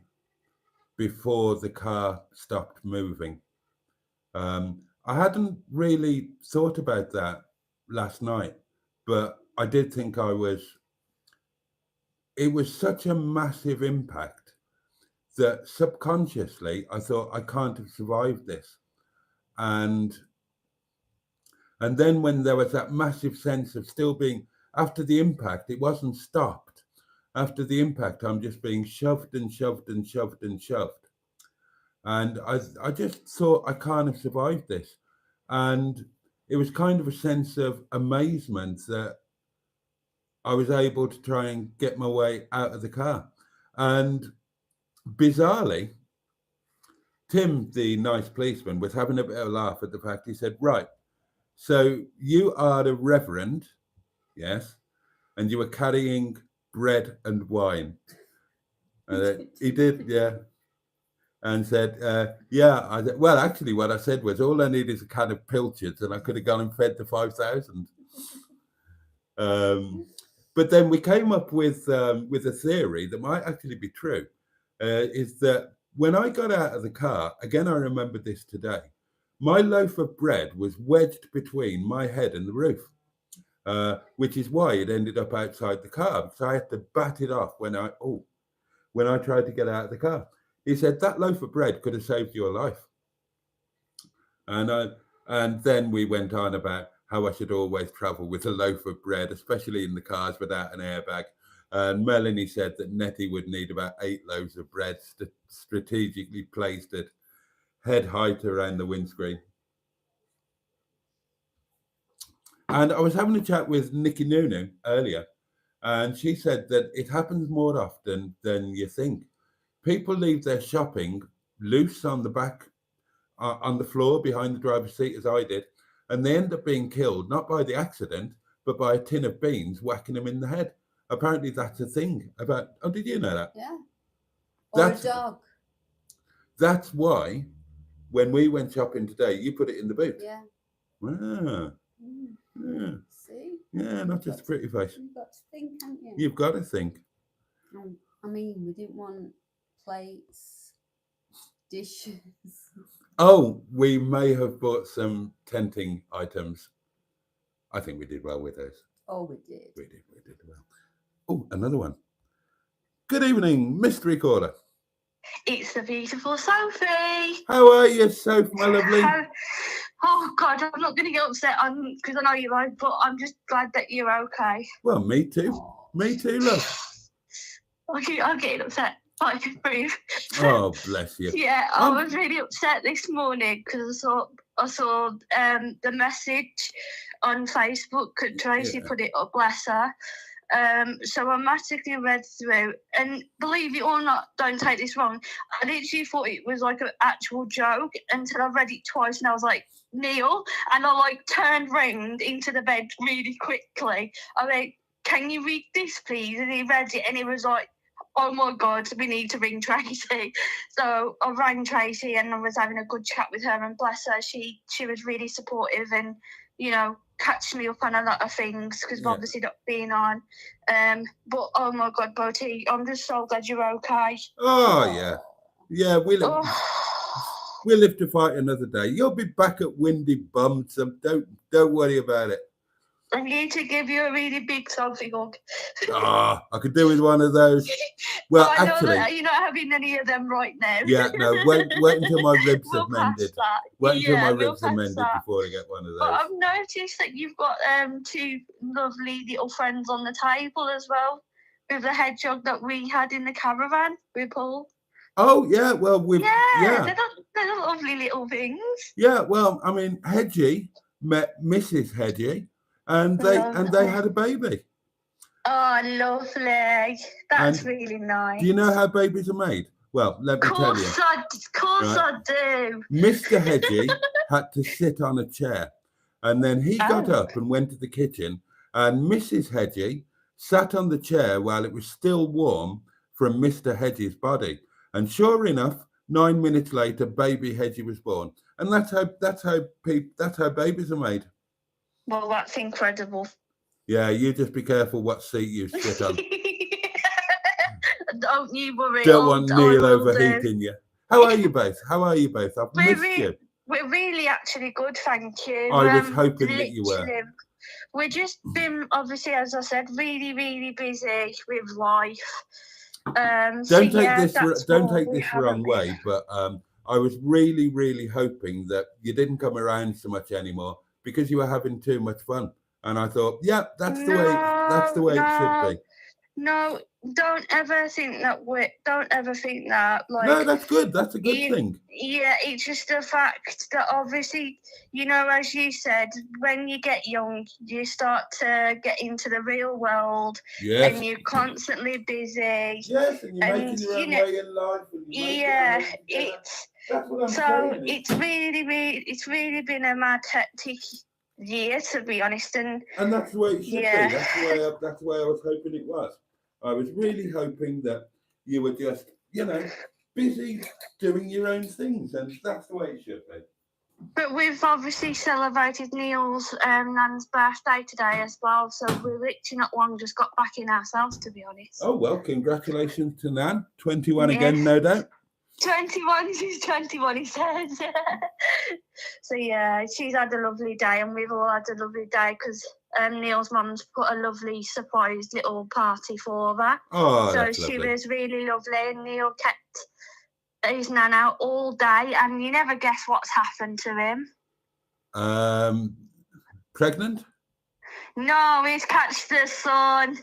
before the car stopped moving. I hadn't really thought about that last night, but I did think it was such a massive impact that subconsciously I thought I can't have survived this. And then when there was that massive sense of still being, after the impact, it wasn't stopped. After the impact, I'm just being shoved and shoved and shoved and shoved. And I just thought I can't have survived this. And it was kind of a sense of amazement that I was able to try and get my way out of the car. And bizarrely, Tim, the nice policeman, was having a bit of a laugh at the fact. He said, right, so you are the Reverend, yes, and you were carrying bread and wine. He did, yeah. And said, yeah. I said, well, actually, what I said was, all I need is a can of pilchards, and I could have gone and fed the 5,000. But then we came up with a theory that might actually be true, is that when I got out of the car, again, I remember this today, my loaf of bread was wedged between my head and the roof, which is why it ended up outside the car. So I had to bat it off when I tried to get out of the car. He said that loaf of bread could have saved your life. And then we went on about how I should always travel with a loaf of bread, especially in the cars without an airbag. And Melanini said that Nettie would need about 8 loaves of bread strategically placed at head height around the windscreen. And I was having a chat with Nikki Nunu earlier, and she said that it happens more often than you think. People leave their shopping loose on the back, on the floor behind the driver's seat, as I did, and they end up being killed, not by the accident, but by a tin of beans whacking them in the head. Apparently that's a thing about, oh, did you know that? Yeah. Or That's, a dog. That's why when we went shopping today, you put it in the boot. Yeah. Ah, yeah. See? Yeah, not just a pretty face. You've got to think, haven't you? You've got to think. I mean, we didn't want plates, dishes. Oh, we may have bought some tenting items. I think we did well with those. Oh, we did. We did well. Oh, another one. Good evening, mystery caller. It's the beautiful Sophie. How are you, Soph, my lovely? Oh, God, I'm not going to get upset because I know you won't, but I'm just glad that you're okay. Well, me too. Me too, love. I'm getting upset. I can breathe. Oh, bless you. Yeah, I was really upset this morning because I saw the message on Facebook and Tracy put it up, bless her. So I automatically read through, and believe it or not, don't take this wrong, I literally thought it was like an actual joke until I read it twice, and I was like, Neil, and I like turned round into the bed really quickly. I went, can you read this, please? And he read it, and he was like, oh my God, we need to ring Tracy. So I rang Tracy, and I was having a good chat with her, and bless her, she was really supportive and, you know, catch me up on a lot of things because obviously not being on. But oh my God, Boaty, I'm just so glad you're okay. Oh, yeah. Yeah, we'll live to fight another day. You'll be back at Windy Bum, so don't worry about it. I need to give you a really big Sophie hug. I could do with one of those. Well, I know actually, that you're not having any of them right now. Yeah, no, wait until my ribs We'll have mended. that. Wait until my we'll ribs are mended that. before I get one of those. But I've noticed that you've got 2 lovely little friends on the table as well, with the hedgehog that we had in the caravan with Paul. Oh, yeah, well, they're lovely little things. Yeah, well, I mean, Hedgie met Mrs. Hedgie, and they had a baby. Oh, lovely. That's really nice. Do you know how babies are made? Well, let me tell you. Of course I do. Mr. Hedgie had to sit on a chair, and then he got up and went to the kitchen, and Mrs. Hedgie sat on the chair while it was still warm from Mr. Hedgie's body. And sure enough, 9 minutes later, baby Hedgie was born. And that's how babies are made. Well, that's incredible. Yeah, you just be careful what seat you sit on. Don't you worry. Don't want Neil overheating you. How are you both? I've missed you. We're really actually good, thank you. I was hoping that you were. We've just been, obviously, as I said, really, really busy with life. Don't take this the wrong way, but I was really, really hoping that you didn't come around so much anymore because you were having too much fun. And I thought, that's the way it should be. No, don't ever think that. Like, no, that's good. That's a good thing. Yeah, it's just the fact that obviously, you know, as you said, when you get young, you start to get into the real world, and you're constantly busy. Yes, and you're making your own way in life. That's what I'm saying. It's really been a mad, hectic year, to be honest, and that's the way it should be. That's the way I was hoping it was. I was really hoping that you were just, busy doing your own things, and that's the way it should be. But we've obviously celebrated Neil's nan's birthday today as well, so we're literally not long just got back in ourselves, to be honest. Oh, well, congratulations to Nan. 21 Yeah. again, no doubt. 21, she's 21, he says. So yeah, she's had a lovely day, and we've all had a lovely day because Neil's mum's put a lovely surprise little party for her. Oh, So that's she lovely. was really lovely, and Neil kept his nan out all day, and you never guess what's happened to him. Pregnant? No, he's catched the sun.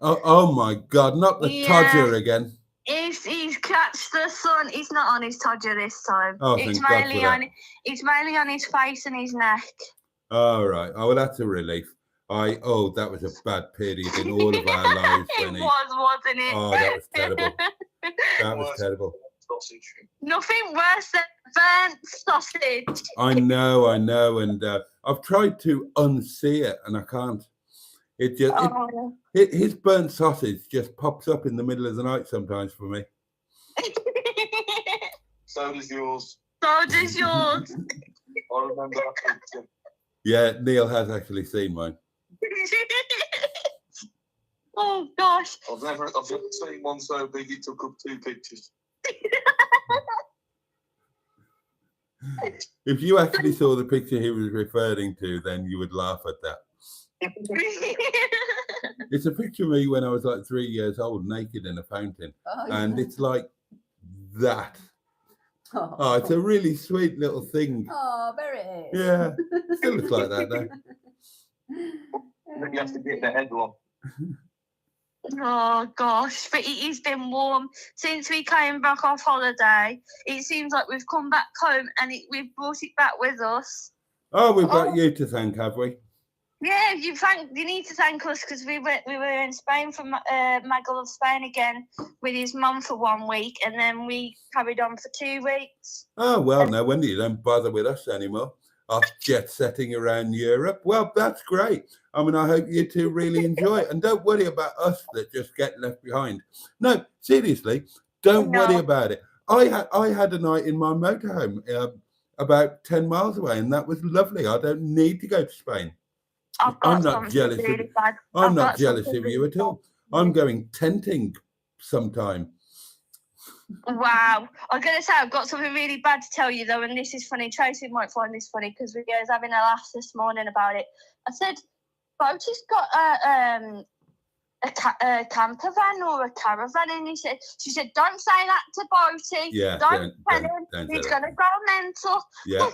Oh my God, not the Yeah. Todger again. He's catched the sun. He's not on his todger this time. Oh, it's thank God for mainly that. it's mainly on his face and his neck. All right. Oh, well, that's a relief. That was a bad period in all of our lives. It When he, wasn't it? oh, that was terrible. That was terrible. Sausage. Nothing worse than burnt sausage. I know, and I've tried to unsee it, and I can't. It just his burnt sausage just pops up in the middle of the night sometimes for me. So does yours. So does yours. I remember that picture. Yeah, Neil has actually seen mine. Oh gosh. I've never seen one so big it took up 2 pictures. If you actually saw the picture he was referring to, then you would laugh at that. It's a picture of me when I was like 3 years old, naked in a fountain, and it's like that. Oh, it's a really sweet little thing. Oh, there it is. Yeah, still looks like that though. Then you have to get the head on. Oh gosh, but it's been warm since we came back off holiday. It seems like we've come back home and we've brought it back with us. Oh, we've got you to thank, have we? Yeah, you need to thank us because we were in Spain for Maggle of Spain again with his mum for 1 week, and then we carried on for 2 weeks. Oh, well, no wonder you don't bother with us anymore. Us jet setting around Europe. Well, that's great. I mean, I hope you two really enjoy it. And don't worry about us that just get left behind. No, seriously, don't worry about it. I had a night in my motorhome about 10 miles away, and that was lovely. I don't need to go to Spain. I'm not jealous. I'm not jealous of you at all. I'm going tenting sometime. Wow. I'm going to say I've got something really bad to tell you, though, and this is funny. Tracy might find this funny because we were having a laugh this morning about it. I said, Boaty's got a camper van or a caravan, and she said, don't say that to Boaty. Yeah, don't tell him. He's going to go mental. Yeah.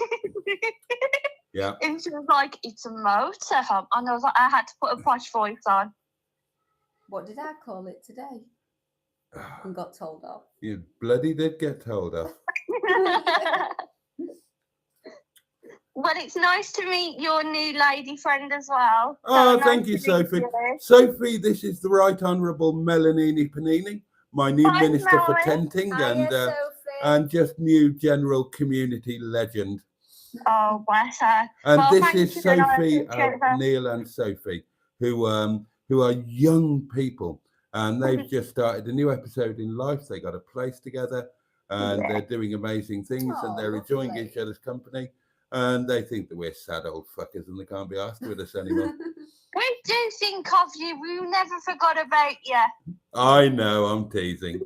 Yeah. And she was like, it's a motorhome. And I was like, I had to put a posh voice on. What did I call it today? And got told off. You bloody did get told off. Well, it's nice to meet your new lady friend as well. Oh, So thank nice you, to meet Sophie. you. Sophie, this is the Right Honourable Melanini Panini, my new Hi, Minister for Melanie. Tenting Hiya, Sophie. and just new general community legend. Oh, bless her. And Well, this thank is you, and I Sophie, appreciate her. Neil and Sophie, who are young people, and they've just started a new episode in life. They got a place together, and they're doing amazing things, and they're enjoying lovely. each other's company, and they think that we're sad old fuckers and they can't be asked with us anymore. We do think of you. We never forgot about you. I know, I'm teasing.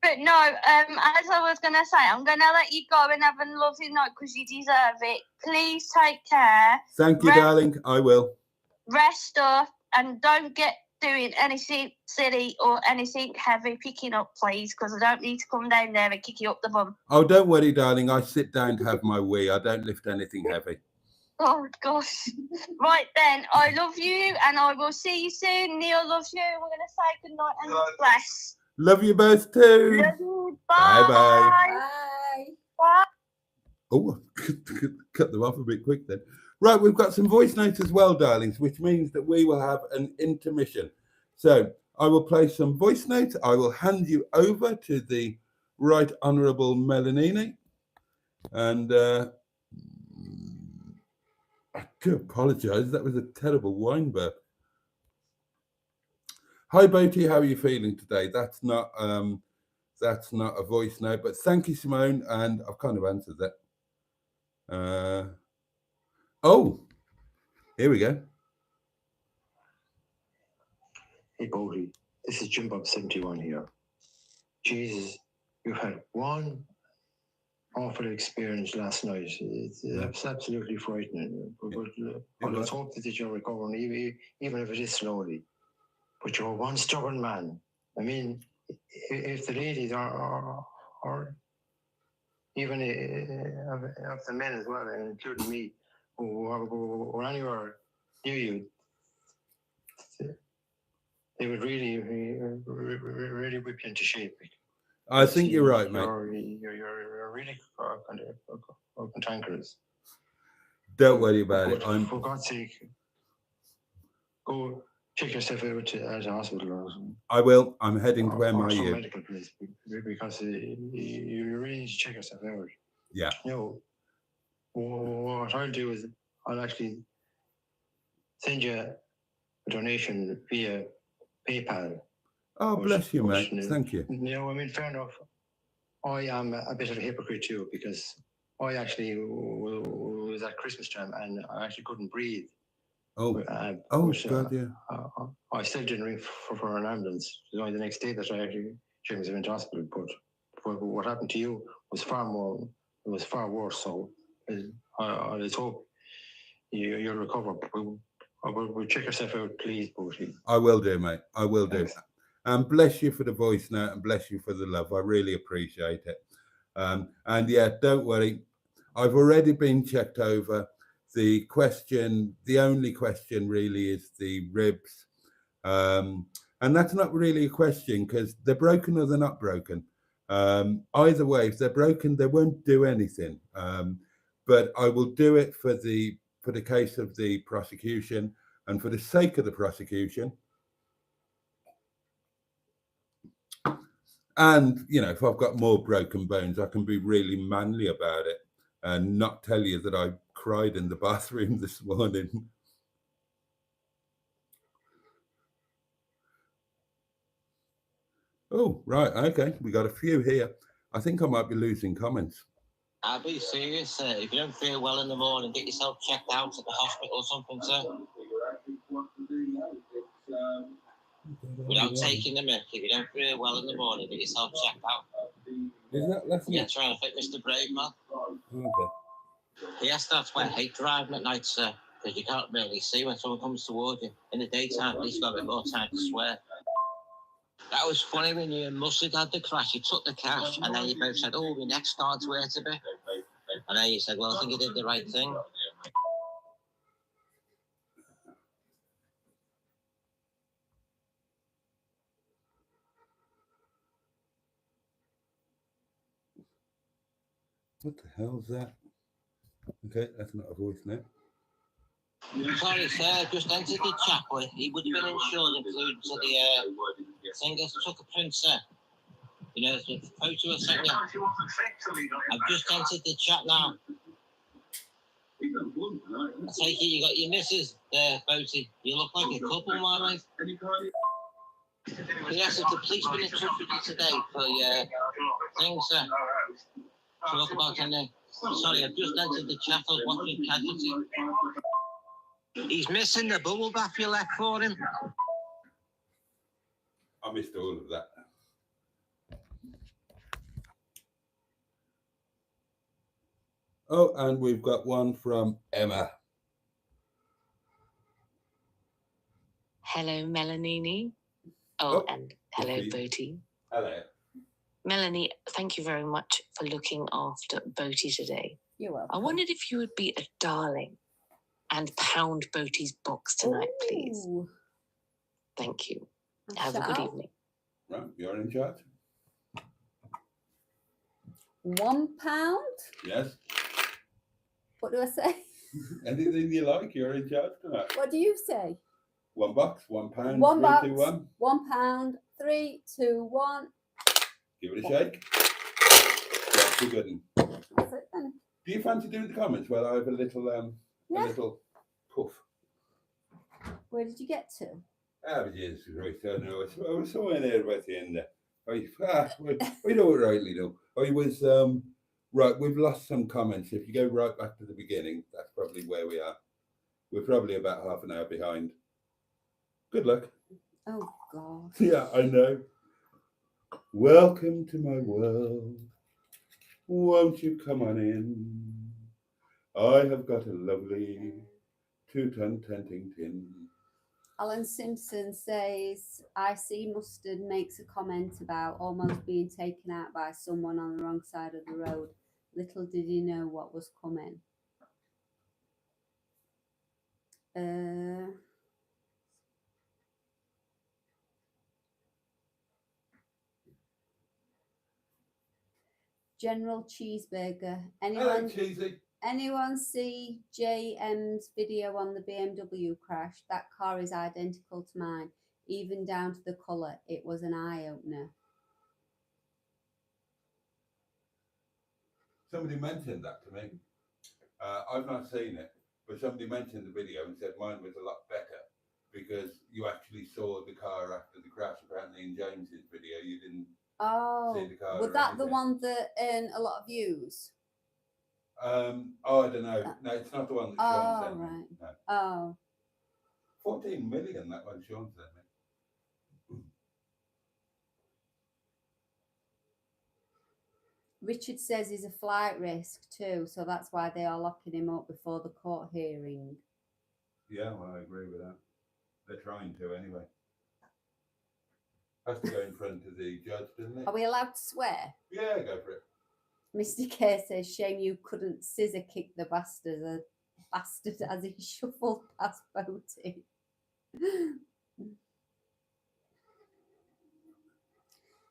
But no, as I was going to say, I'm going to let you go and have a lovely night because you deserve it. Please take care. Thank you, darling. I will. Rest up and don't get doing anything silly or anything heavy picking up, please, because I don't need to come down there and kick you up the bum. Oh, don't worry, darling. I sit down to have my wee. I don't lift anything heavy. Oh, gosh. Right then, I love you and I will see you soon. Neil loves you. We're going to say good night and bless. Love you both too. Love you. Bye-bye. Bye. Bye. Oh, cut them off a bit quick then. Right, we've got some voice notes as well, darlings, which means that we will have an intermission. So I will play some voice notes. I will hand you over to the Right Honourable Melanini. And I do apologise. That was a terrible wine burp. Hi, Boaty. How are you feeling today? That's not a voice note, but thank you, Simone. And I've kind of answered that. Oh, here we go. Hey, Boaty, this is Jim Bob 71 here. Jesus, we've had one awful experience last night. It's absolutely frightening. But let's hope that you're recovering, even if it is slowly. But you're one stubborn man. I mean, if the ladies are even of the men as well, including me, who are anywhere near you, they would really whip you into shape. I think you're right, mate. You're really cantankerous. Don't worry about it. For God's sake, go check yourself out at a hospital or something. I will. I'm heading to MIU. Medical place, because you really need to check yourself out. Yeah. No. What I'll do is I'll actually send you a donation via PayPal. Oh, bless you, mate. Thank you. I mean, fair enough. I am a bit of a hypocrite too, because I actually was at Christmas time and I actually couldn't breathe. God, yeah. I still didn't ring for an ambulance. It was only the next day that I actually checked myself into hospital. But what happened to you was far worse. So let's hope you'll recover. But check yourself out, please, Boaty. I will do, mate. I will do. Thanks. And bless you for the voice note and bless you for the love. I really appreciate it. And yeah, don't worry. I've already been checked over. The only question really is the ribs. And that's not really a question because they're broken or they're not broken. Either way, if they're broken, they won't do anything. But I will do it for the case of the prosecution and for the sake of the prosecution. And, if I've got more broken bones, I can be really manly about it and not tell you that I cried in the bathroom this morning. Oh, right. Okay. We got a few here. I think I might be losing comments. I'll be serious. If you don't feel well in the morning, get yourself checked out at the hospital or something, sir. Without taking the mick, if you don't feel well in the morning, get yourself checked out. Is that less? Yeah, trying to fit Mr. Brave, man. Okay. Yes, that's why I hate driving at night, sir, because you can't really see when someone comes towards you. In the daytime, at least you've got a bit more time to swear. That was funny when you and Mustard had the crash. You took the cash, and then you both said, "Oh, my neck's starting to hurt a bit." And then you said, "Well, I think you did the right thing." What the hell's that? Okay, that's not a voice now. Sorry, sir, I just entered the chat with. He would have been insured, included to the thing I took a print, sir. The photo I sent you. I've just entered the chat now. I take it you got your missus there, Boaty. You look like a couple, my mate. Yes, if the police been in touch with you today for your thing, sir. Talk about any. Sorry, I've just entered the chat. I was watching Casualty. He's missing the bubble bath you left for him. I missed all of that. Oh, and we've got one from Emma. Hello, Melanini. And hello, Boaty. Hello. Melanie, thank you very much for looking after Boaty today. You're welcome. I wondered if you would be a darling and pound Boaty's box tonight, please. Thank you. Have a good evening. Right, you're in charge. £1? Yes. What do I say? Anything you like, you're in charge tonight. What do you say? £1, £1, £1, 3, 2, 1. £1, 3, 2, 1. Give it a shake. That's a good one. That's it then. Do you fancy doing the comments? Well, I have a little puff. Where did you get to? Oh, Jesus Christ, I don't know. I was somewhere there about the end there. We don't rightly know. I was Right, we've lost some comments. If you go right back to the beginning, that's probably where we are. We're probably about half an hour behind. Good luck. Oh, God. Yeah, I know. Welcome to my world. Won't you come on in? I have got a lovely 2-ton tenting tin. Alan Simpson says, I see Mustard makes a comment about almost being taken out by someone on the wrong side of the road. Little did he know what was coming. General Cheeseburger. Hello, Cheesy. Anyone see JM's video on the BMW crash? That car is identical to mine, even down to the colour. It was an eye-opener. Somebody mentioned that to me. I've not seen it, but somebody mentioned the video and said mine was a lot better because you actually saw the car after the crash. Apparently in James's video, you didn't see the car. Was that the one that earned a lot of views? I don't know. No, it's not the one that Sean sent me. Right. No. Oh. 14 million, that one Sean sent me. Richard says he's a flight risk too, so that's why they are locking him up before the court hearing. Yeah, well, I agree with that. They're trying to anyway. Has to go in front of the judge, doesn't it? Are we allowed to swear? Yeah, go for it. Mr. K says, shame you couldn't scissor kick the bastard as he shuffled past Boaty.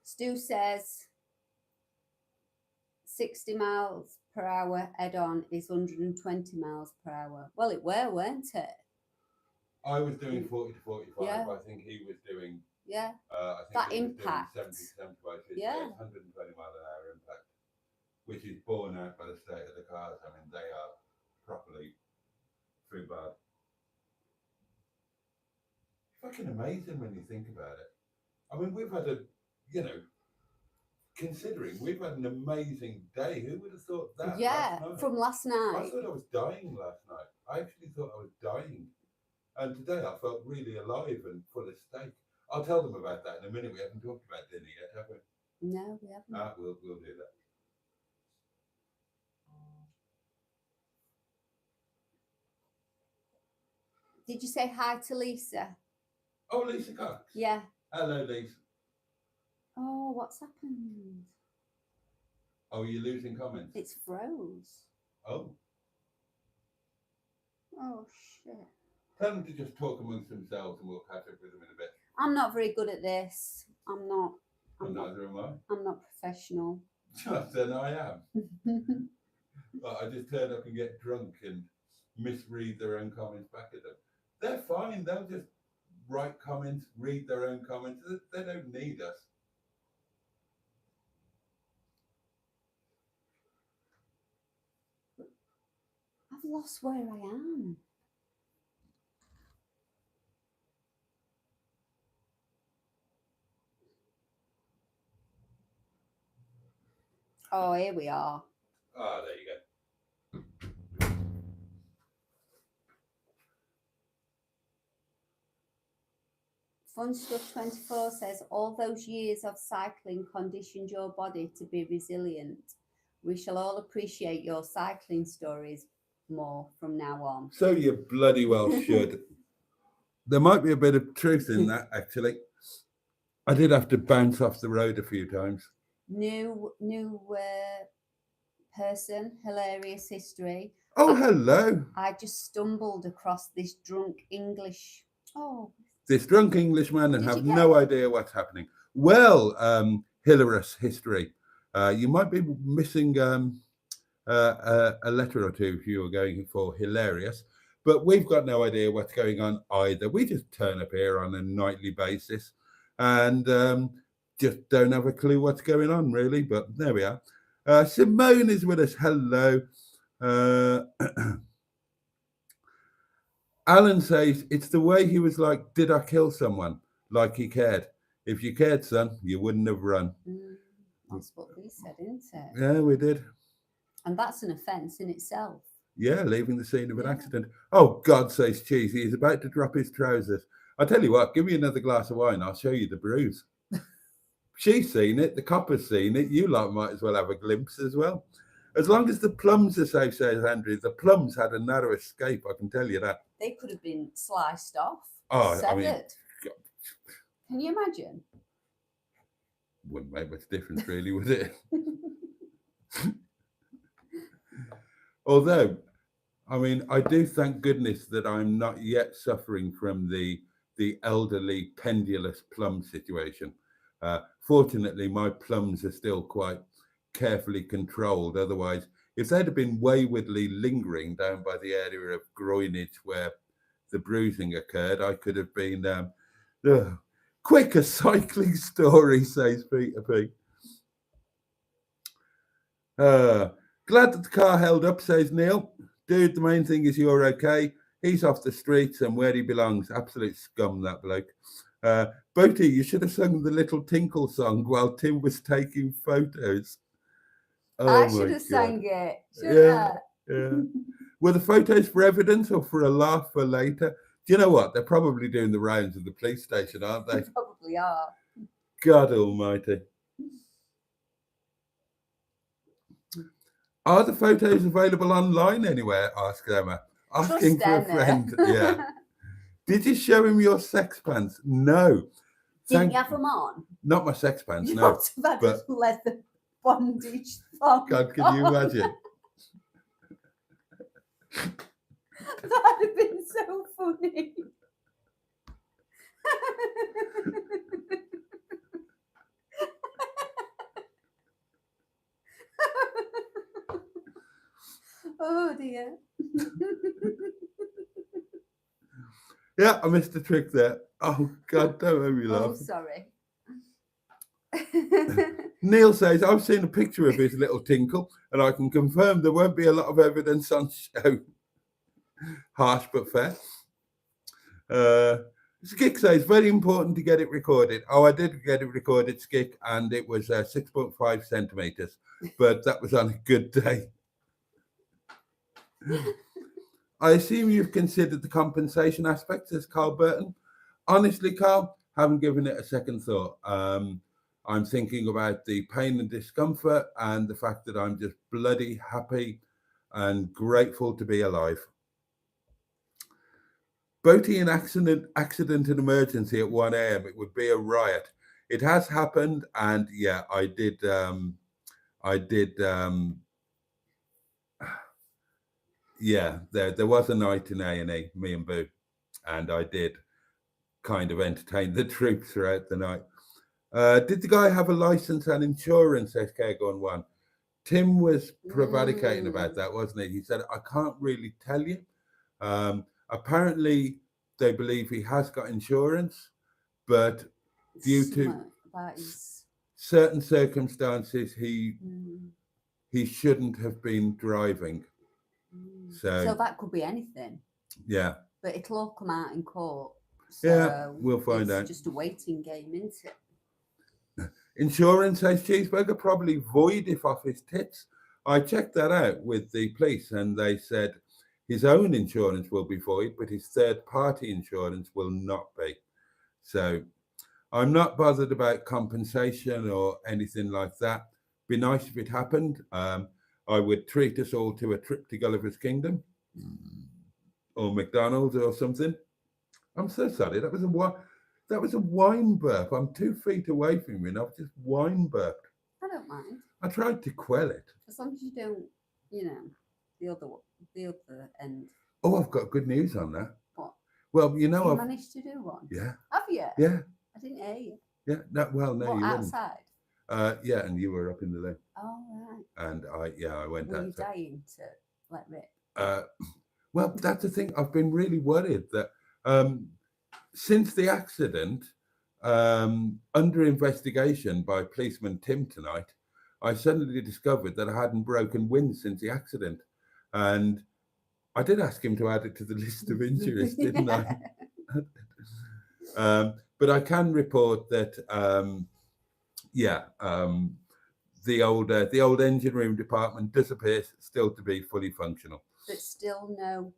Stu says 60 miles per hour head-on is 120 miles per hour. Well, it were, weren't it? I was doing 40 to 45. Yeah. I think he was doing... Yeah. I think that he was impact. doing 70, 75. Yeah. 120 mile an hour impact, which is borne out by the state of the cars. I mean, they are properly through bad. Fucking amazing when you think about it. I mean, we've had considering we've had an amazing day. Who would have thought that? Yeah, from last night. I thought I was dying last night. I actually thought I was dying. And today I felt really alive and full of steak. I'll tell them about that in a minute. We haven't talked about dinner yet, have we? No, we haven't. We'll do that. Did you say hi to Lisa? Oh, Lisa Cox. Yeah. Hello, Lisa. Oh, what's happened? Oh, you're losing comments? It's froze. Oh. Oh, shit. Tell them to just talk amongst themselves and we'll catch up with them in a bit. I'm not very good at this. I'm not. Neither am I. I'm not professional. Then I am. But I just turn up and get drunk and misread their own comments back at them. They're fine. They'll just write comments, read their own comments. They don't need us. I've lost where I am. Oh, here we are. Ah, there you go. Fun Stuff 24 says, all those years of cycling conditioned your body to be resilient. We shall all appreciate your cycling stories more from now on. So you bloody well should. There might be a bit of truth in that, actually. I did have to bounce off the road a few times. New person, hilarious history. Oh, hello. I just stumbled across this drunk English. Oh. This drunk Englishman and have no idea what's happening. Well, hilarious history. You might be missing a letter or two if you were going for hilarious, but we've got no idea what's going on either. We just turn up here on a nightly basis and just don't have a clue what's going on, really. But there we are. Simone is with us. Hello. Alan says, it's the way he was like, did I kill someone? Like he cared. If you cared, son, you wouldn't have run. That's what we said, isn't it? Yeah, we did. And that's an offence in itself. Yeah, leaving the scene of an accident. Oh, God, says Cheesy. He's about to drop his trousers. I tell you what, give me another glass of wine. I'll show you the bruise. She's seen it. The copper's seen it. You lot might as well have a glimpse as well. As long as the plums are safe, says Andrew. The plums had a narrow escape, I can tell you that. They could have been sliced off. Oh, severed. I mean, can you imagine? Wouldn't make much difference, really, would it? Although, I mean, I do thank goodness that I'm not yet suffering from the elderly pendulous plum situation. Fortunately, my plums are still quite carefully controlled. Otherwise, if they'd have been waywardly lingering down by the area of groinage where the bruising occurred, I could have been quick, a cycling story, says Peter P. Glad that the car held up, says Neil. Dude, the main thing is you're okay. He's off the streets and where he belongs. Absolute scum, that bloke. Boaty, you should have sung the Little Tinkle song while Tim was taking photos. Oh, I should have sang it. Yeah. Were the photos for evidence or for a laugh for later? Do you know what? They're probably doing the rounds of the police station, aren't they? They probably are. God almighty. Are the photos available online anywhere? Asked Emma. Asking for a friend. Yeah. Did you show him your sex pants? No. Didn't you have them on? Not my sex pants, You no. must have had a leather bondage thong. God, can you imagine? That'd have been so funny. Oh dear. Yeah, I missed the trick there. Oh God, don't make me laugh. Oh, sorry. Neil says, I've seen a picture of his little tinkle and I can confirm there won't be a lot of evidence on show. Harsh but fair. Skik says, very important to get it recorded. Oh, I did get it recorded, Skik, and it was 6.5 centimetres, but that was on a good day. I assume you've considered the compensation aspect, says Carl Burton. Honestly, Carl, haven't given it a second thought. I'm thinking about the pain and discomfort and the fact that I'm just bloody happy and grateful to be alive. Boaty in accident and emergency at 1 a.m. It would be a riot. It has happened, and yeah, I did. Yeah, there was a night in A&E, me and Boo, and I did kind of entertain the troops throughout the night. Did the guy have a license and insurance, says K-Gun1? Tim was prevaricating about that, wasn't he? He said, I can't really tell you. Apparently, they believe he has got insurance, but due to certain circumstances, he shouldn't have been driving. So that could be anything. Yeah. But it'll all come out in court. So yeah, we'll find out. It's just a waiting game, isn't it? Insurance, says Cheeseburger, probably void if off his tits. I checked that out with the police and they said his own insurance will be void, but his third-party insurance will not be. So I'm not bothered about compensation or anything like that. Be nice if it happened. I would treat us all to a trip to Gulliver's Kingdom or McDonald's or something. I'm so sorry. That was a wine burp. I'm 2 feet away from you and I've just wine burped. I don't mind. I tried to quell it. As long as you don't, the other end. Oh, I've got good news on that. What? Well, Have you managed to do one? Yeah. Have you? Yeah. I didn't hear you. Yeah. No, well, no, what, you outside? Wouldn't. Yeah, and you were up in the lane. Oh, right. And I went Were outside. you dying to let rip? Well, that's the thing. I've been really worried that since the accident, under investigation by policeman Tim tonight, I suddenly discovered that I hadn't broken wind since the accident. And I did ask him to add it to the list of injuries, didn't I? But I can report that, the old engine room department does appear still to be fully functional. But still no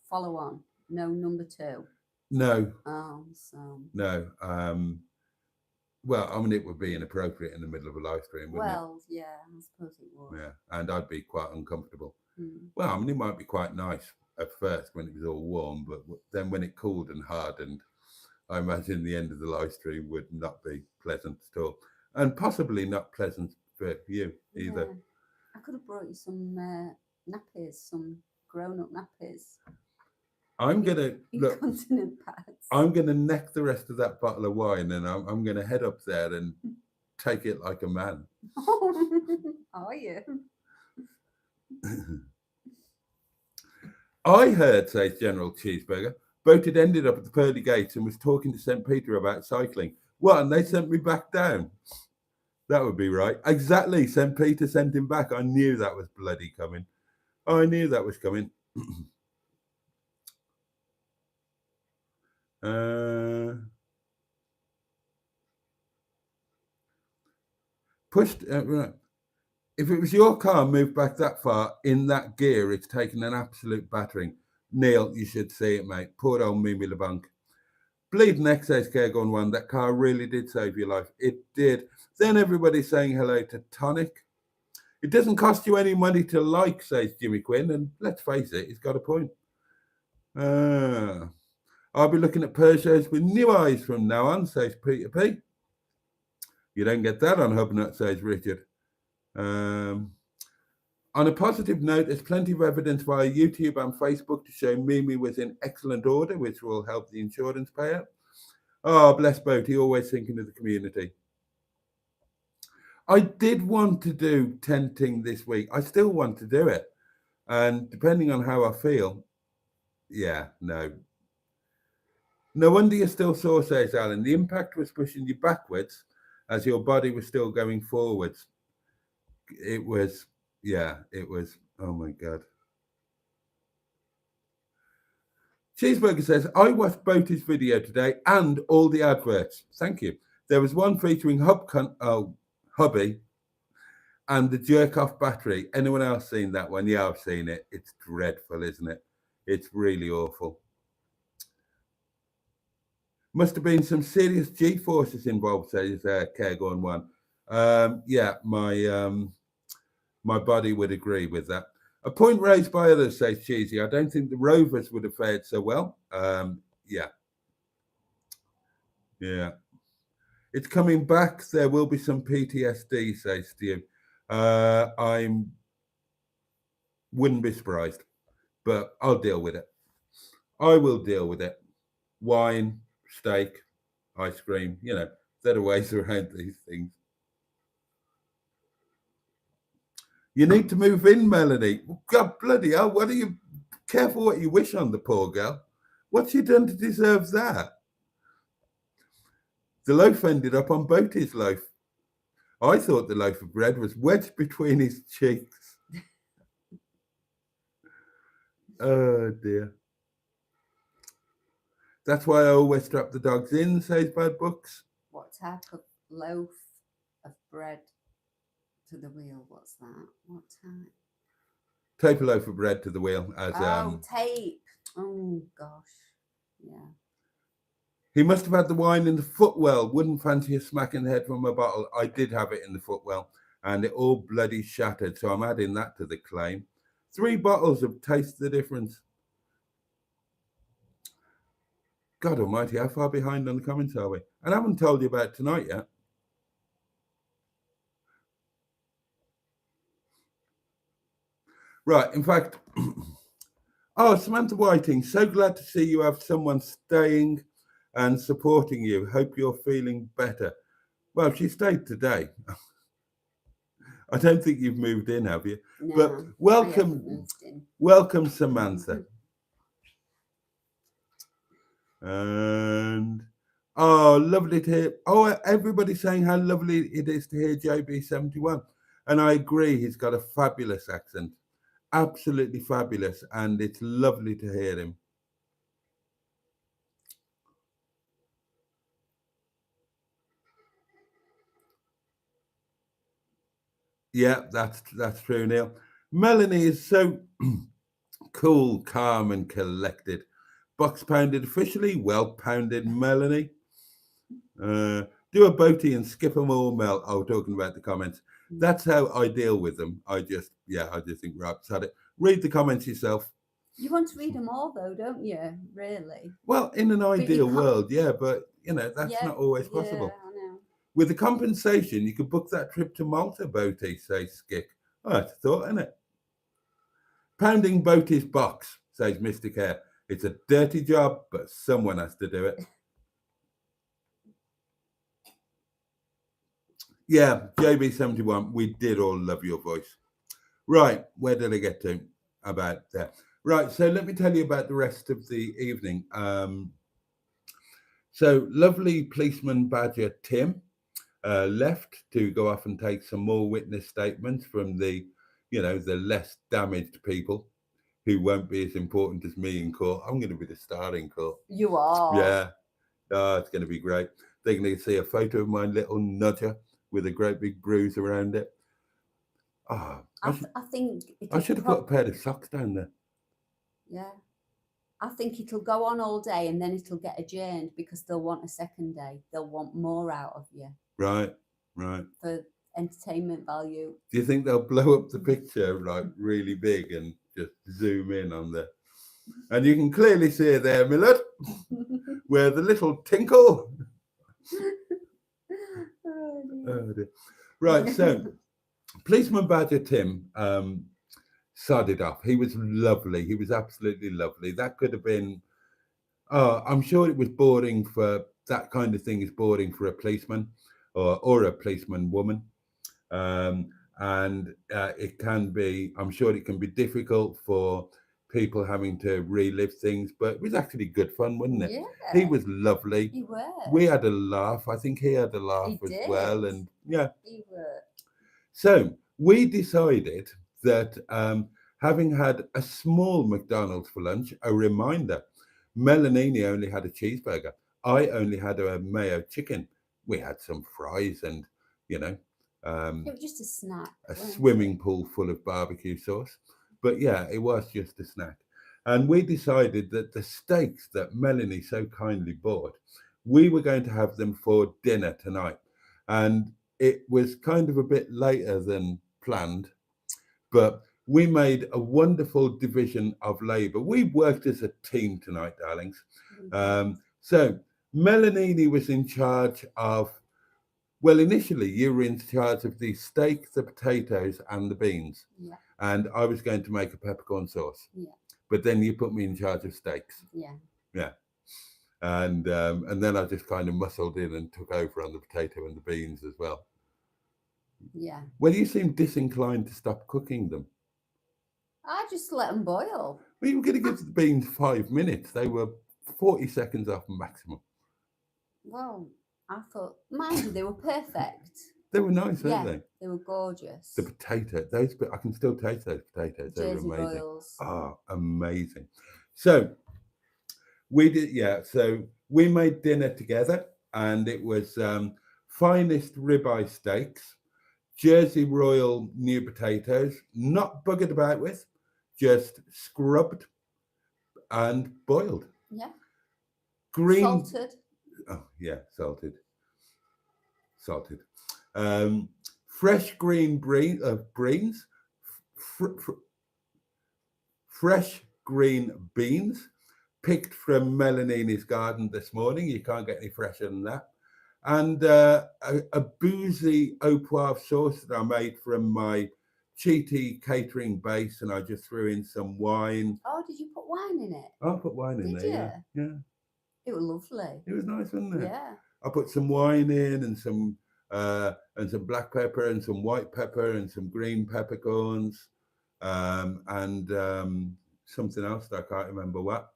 follow on, no number 2. No. Oh, so. No. Well, I mean, it would be inappropriate in the middle of a live stream, wouldn't it? Well, yeah, I suppose it would. Yeah, and I'd be quite uncomfortable. Mm. Well, I mean, it might be quite nice at first when it was all warm, but then when it cooled and hardened, I imagine the end of the live stream would not be pleasant at all, and possibly not pleasant for you either. Yeah. I could have brought you some nappies, some grown-up nappies. I'm gonna look. Incontinent pads. I'm gonna neck the rest of that bottle of wine, and I'm gonna head up there and take it like a man. Are you? I heard, says General Cheeseburger, Boaty had ended up at the pearly gates and was talking to St. Peter about cycling. What, and they sent me back down? That would be right. Exactly, St. Peter sent him back. I knew that was bloody coming. I knew that was coming. Pushed, right. If it was your car moved back that far in that gear, it's taken an absolute battering. Neil, you should see it, mate. Poor old Mimi LeBlanc. Bleeding X says Caregon 1, that car really did save your life. It did. Then everybody's saying hello to Tonic. It doesn't cost you any money to like, says Jimmy Quinn, and let's face it, he's got a point. I'll be looking at Peugeots with new eyes from now on, says Peter P. You don't get that on Hubnut, says Richard. On a positive note, there's plenty of evidence via YouTube and Facebook to show Mimi was in excellent order, which will help the insurance payout. Oh, bless Boaty, always thinking of the community. I did want to do tenting this week. I still want to do it. And depending on how I feel, yeah, no. No wonder you're still sore, says Alan. The impact was pushing you backwards as your body was still going forwards. It was, yeah, it was, oh my God. Cheeseburger says, I watched Boaty's video today and all the adverts. Thank you. There was one featuring Hubby and the jerk-off battery. Anyone else seen that one? Yeah, I've seen it. It's dreadful, isn't it? It's really awful. Must have been some serious G-forces involved, says Caregon 1. Yeah, my body would agree with that. A point raised by others, says Cheesy. I don't think the Rovers would have fared so well. Yeah. It's coming back. There will be some PTSD, says Steve. I wouldn't be surprised, but I'll deal with it. I will deal with it. Wine, steak, ice cream, you know, there are ways around these things. You need to move in, Melanie. God bloody hell, what are you, careful what you wish on the poor girl. What's she done to deserve that? The loaf ended up on Boaty's loaf. I thought the loaf of bread was wedged between his cheeks. Oh dear. That's why I always strap the dogs in, says Bad Books. What type of loaf of bread to the wheel? What's that? What type? Tape a loaf of bread to the wheel as tape. Oh gosh. Yeah. He must have had the wine in the footwell. Wouldn't fancy a smack in the head from a bottle. I did have it in the footwell and it all bloody shattered. So I'm adding that to the claim. 3 bottles of Taste the Difference. God almighty, how far behind on the comments are we? And I haven't told you about tonight yet. Right, in fact, oh, Samantha Whiting, so glad to see you have someone staying and supporting you. Hope you're feeling better. Well, she stayed today. I don't think you've moved in, have you? No, but welcome, Samantha. And oh, lovely to hear. Oh, everybody's saying how lovely it is to hear JB71. And I agree, he's got a fabulous accent. Absolutely fabulous. And it's lovely to hear him. Yeah, that's true, Neil. Melanie is so cool, calm, and collected. Box pounded officially. Well pounded, Melanie. Do a Boaty and skip them all, Mel. Oh, talking about the comments. That's how I deal with them. I just think we're upset it. Read the comments yourself. You want to read them all, though, don't you? Really? Well, in an ideal world, yeah, but that's not always possible. Yeah, I know. With the compensation, you could book that trip to Malta, Boaty, says Skick. Oh, that's a thought, isn't it? Pounding Boaty's box, says Mr. Care. It's a dirty job, but someone has to do it. Yeah, JB71, we did all love your voice. Right, where did I get to? About that. Right, so let me tell you about the rest of the evening. So lovely policeman badger Tim left to go off and take some more witness statements from the less damaged people who won't be as important as me in court. I'm going to be the star in court. You are. Yeah. Oh, it's going to be great. They're going to see a photo of my little nudger with a great big bruise around it. Oh, I think I should have put a pair of socks down there. Yeah. I think it'll go on all day and then it'll get adjourned because they'll want a second day. They'll want more out of you. Right. For entertainment value. Do you think they'll blow up the picture like really big and just zoom in on the... And you can clearly see it there, Millard, where the little tinkle... Oh, dear. Right, so policeman badger Tim sodded off. He was lovely. He was absolutely lovely. That could have been... I'm sure it was boring for... That kind of thing is boring for a policeman or a policeman woman. And it can be... I'm sure it can be difficult for people having to relive things, but it was actually good fun, wasn't it? Yeah. He was lovely. He was. We had a laugh. I think he had a laugh well. And yeah. He was. So we decided that having had a small McDonald's for lunch, a reminder, Melanini only had a cheeseburger. I only had a mayo chicken. We had some fries and, it was just a snack. A swimming pool full of barbecue sauce. But yeah, it was just a snack. And we decided that the steaks that Melanie so kindly bought, we were going to have them for dinner tonight. And it was kind of a bit later than planned, but we made a wonderful division of labor. We worked as a team tonight, darlings. So Melanini was in charge of, well, initially you were in charge of the steak, the potatoes and the beans. Yeah. And I was going to make a peppercorn sauce. Yeah. But then you put me in charge of steaks. Yeah. Yeah. And then I just kind of muscled in and took over on the potato and the beans as well. Yeah. Well, you seem disinclined to stop cooking them. I just let them boil. Well, you were going to give the beans 5 minutes. They were 40 seconds off maximum. Well, I thought, mind you, they were perfect. They were nice, weren't they? They were gorgeous. The potato, I can still taste those potatoes. They were amazing. Royals. Oh, amazing. So we did, so we made dinner together and it was finest ribeye steaks, Jersey Royal new potatoes, not buggered about with, just scrubbed and boiled. Yeah. Green. Salted. Oh, yeah, salted. Fresh green greens, fresh green beans, picked from Melanini's garden this morning. You can't get any fresher than that. And a boozy au poivre sauce that I made from my cheaty catering base, and I just threw in some wine. Oh, did you put wine in it? I put wine in there. Did you? Yeah. It was lovely. It was nice, wasn't it? Yeah. I put some wine in and some black pepper and some white pepper and some green peppercorns and something else that I can't remember what.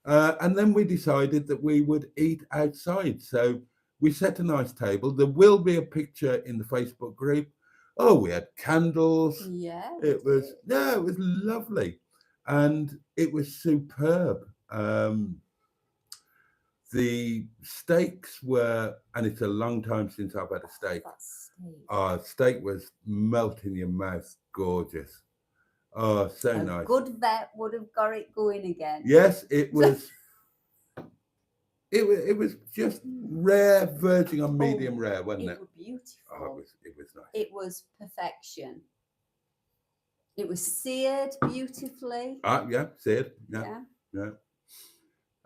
And then we decided that we would eat outside. So we set a nice table. There will be a picture in the Facebook group. Oh, we had candles. Yeah. It was lovely. And it was superb. The steaks were, and it's a long time since I've had a steak. Steak was melt in your mouth, gorgeous. Oh, so nice. Good vet would have got it going again. Yes, it was. It was just rare, verging on medium rare, wasn't it? It was beautiful. Oh, it was nice. It was perfection. It was seared beautifully. Yeah, seared. Yeah.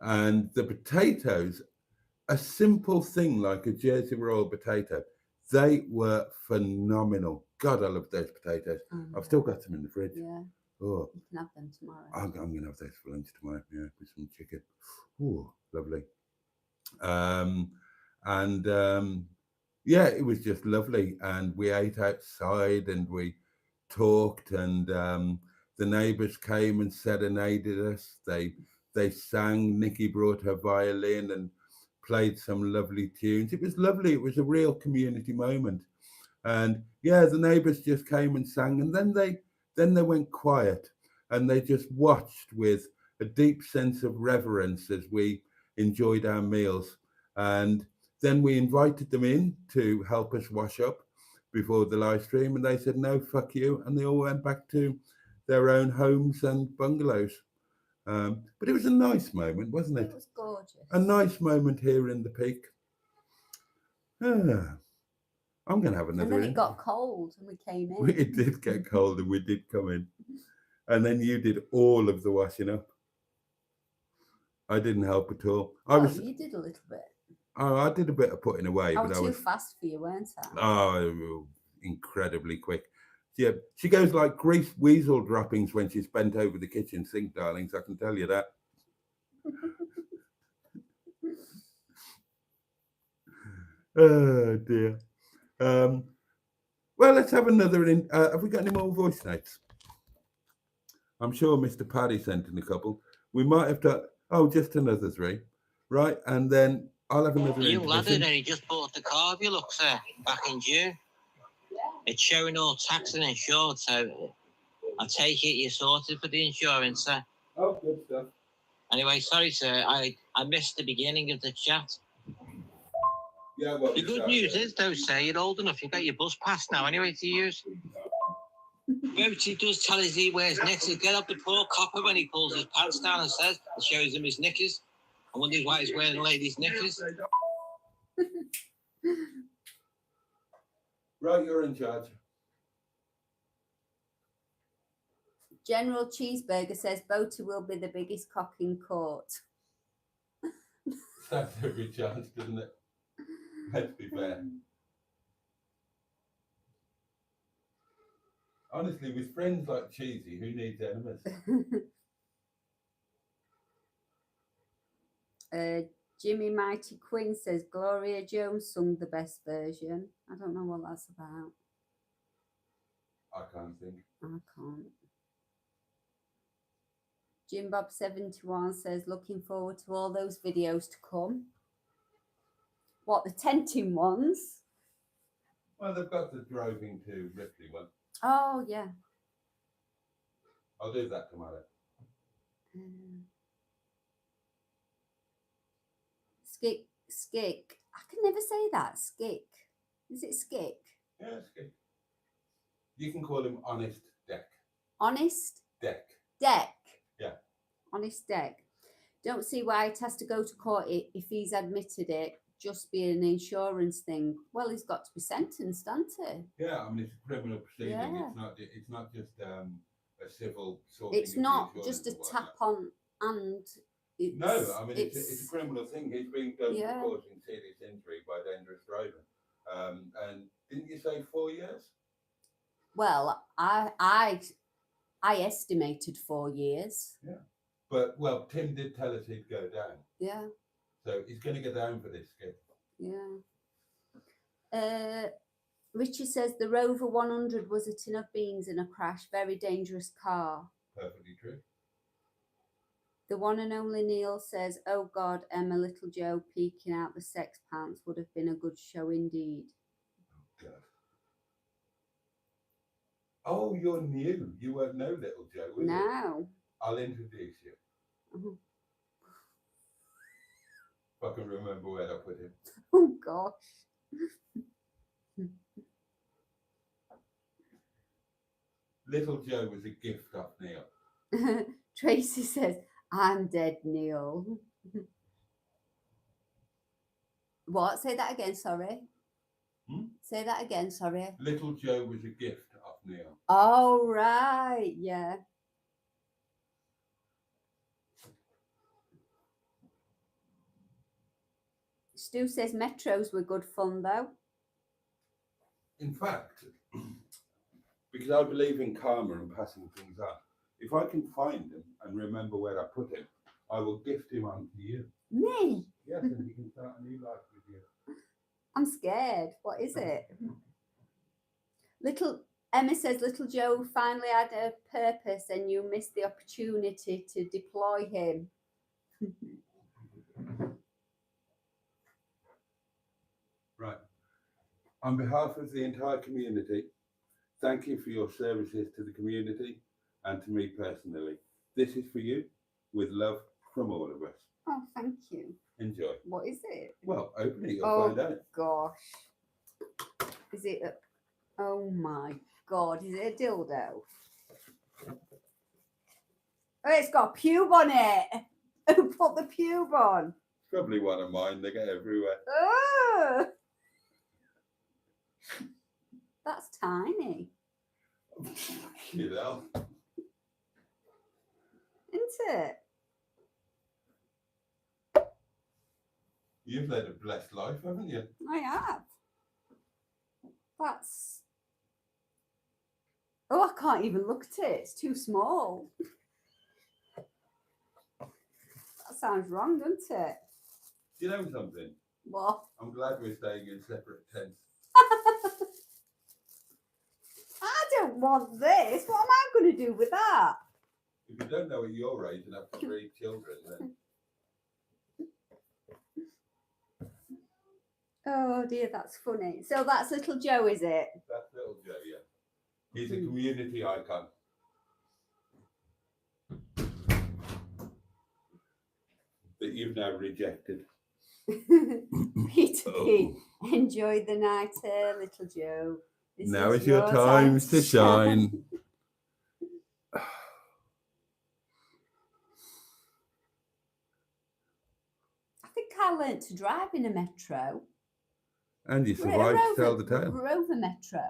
And the potatoes, a simple thing like a Jersey roll potato, they were phenomenal. God, I love those potatoes. I've still got them in the fridge. Yeah. Oh, you can have them tomorrow. I'm going to have those for lunch tomorrow. Yeah, with some chicken. Oh, lovely. Yeah, it was just lovely, and we ate outside and we talked, and the neighbours came and serenaded us. They sang. Nikki brought her violin and played some lovely tunes. It was lovely. It was a real community moment, and yeah, the neighbours just came and sang, and then they went quiet, and they just watched with a deep sense of reverence as we enjoyed our meals. And then we invited them in to help us wash up before the live stream, and they said, no, fuck you. And they all went back to their own homes and bungalows. But it was a nice moment, wasn't it? It was gorgeous. A nice moment here in the Peak. I'm going to have another. And then it got cold and we came in. It did get cold and we did come in. And then you did all of the washing up. I didn't help at all. You did a little bit. Oh, I did a bit of putting away. I was too fast for you, weren't I? Oh, incredibly quick. Yeah, she goes like grease weasel droppings when she's bent over the kitchen sink, darlings. I can tell you that. Oh dear. Well, let's have another. Have we got any more voice notes? I'm sure Mr. Paddy sent in a couple. We might have to. Oh, just another 3, right? And then I'll have another. You laddie there, he just bought the car, if you look, sir, back in June. It's showing all tax and insured, so I take it you're sorted for the insurance, sir. Oh, good stuff. Anyway, sorry, sir, I missed the beginning of the chat. Yeah, well, the good news is, though, sir, you're old enough, you've got your bus pass now anyway to use. Boaty does tell us he wears knickers. Get up the poor copper when he pulls his pants down and says, it shows him his knickers. I wonder why he's wearing ladies' knickers. Right, you're in charge. General Cheeseburger says Boaty will be the biggest cock in court. That's every chance, doesn't it? Let's be fair. Honestly, with friends like Cheesy, who needs enemies? Jimmy Mighty Quinn says Gloria Jones sung the best version. I don't know what that's about. I can't think. I can't. Jim Bob 71 says looking forward to all those videos to come. What, the tenting ones? Well, they've got the driving to Ripley one. Oh, yeah. I'll do that tomorrow. Skick. I can never say that. Skick. Is it Skick? Yeah, Skick. You can call him Honest Deck. Honest? Deck. Deck. Yeah. Honest Deck. Don't see why it has to go to court if he's admitted it. Just be an insurance thing. Well, he's got to be sentenced, hasn't he? Yeah, I mean it's a criminal proceeding. Yeah. It's not just a civil sort. It's not just a tap on and. No, I mean it's a criminal thing. He's being done for causing serious injury by dangerous driving. And didn't you say 4 years? Well, I estimated 4 years. Yeah, but well, Tim did tell us he'd go down. Yeah. So he's going to go down for this kid. Yeah. Richie says the Rover 100 was a tin of beans in a crash. Very dangerous car. Perfectly true. The one and only Neil says, oh God, Emma Little Joe peeking out the sex pants would have been a good show indeed. Oh, God. Oh, you're new. You won't know Little Joe, will you? No. I'll introduce you. If I can remember where I put him. Oh gosh. Little Joe was a gift off Neil. Tracy says, I'm dead, Neil. What? Say that again, sorry. Say that again, sorry. Little Joe was a gift off Neil. Oh, right, yeah. Stu says metros were good fun, though. In fact, because I believe in karma and passing things on, if I can find him and remember where I put him, I will gift him on to you. Me? Yes, and he can start a new life with you. I'm scared. What is it? Emma says little Joe finally had a purpose and you missed the opportunity to deploy him. Right. On behalf of the entire community, thank you for your services to the community and to me personally. This is for you, with love from all of us. Oh, thank you. Enjoy. What is it? Well, open it, you'll find out. Oh, gosh. Is it a... Oh, my God. Is it a dildo? Oh, it's got a pube on it. Who put the pube on? Probably one of mine. They get everywhere. Oh! That's tiny. You know. Isn't it? You've led a blessed life, haven't you? I have. That's... Oh, I can't even look at it. It's too small. That sounds wrong, doesn't it? You know something? What? I'm glad we're staying in separate tents. I don't want this. What am I going to do with that? If you don't know at your age and have 3 children, then... Oh dear, that's funny. So that's little Joe, is it? That's little Joe, yeah. He's a community icon. That you've now rejected. Peter P, enjoy the night, little Joe. This Now is your time to shine. I think I learnt to drive in a metro. And you survived to tell the tale. Rover metro.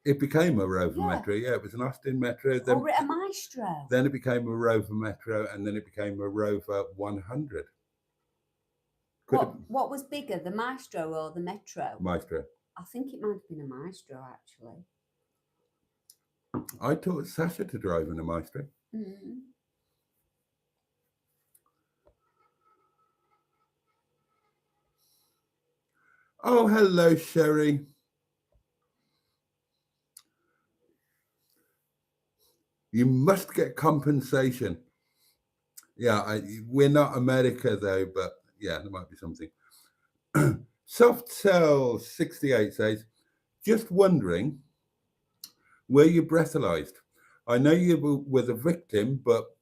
It became a Rover metro, yeah. It was an Austin metro. Then, a Maestro. Then it became a Rover metro, and then it became a Rover 100. What was bigger, the Maestro or the Metro? Maestro. I think it might have been a Maestro, actually. I taught Sasha to drive in a Maestro. Mm. Oh, hello, Sherry. You must get compensation. Yeah, we're not America, though, but yeah, there might be something. Soft Cell 68 says, just wondering, were you breathalyzed? I know you were the victim, but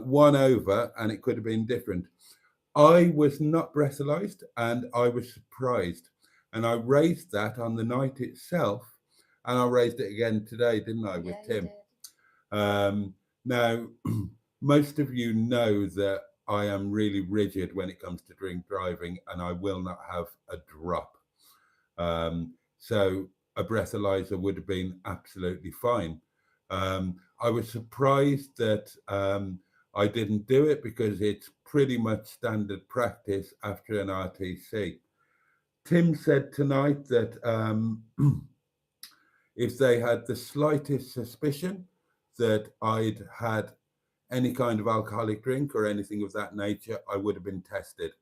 won over, and it could have been different. I was not breathalyzed, and I was surprised. And I raised that on the night itself, and I raised it again today, didn't I, with Tim? Now, most of you know that I am really rigid when it comes to drink driving, and I will not have a drop. So a breathalyzer would have been absolutely fine. I was surprised that I didn't do it because it's pretty much standard practice after an RTC. Tim said tonight that if they had the slightest suspicion that I'd had any kind of alcoholic drink or anything of that nature, I would have been tested.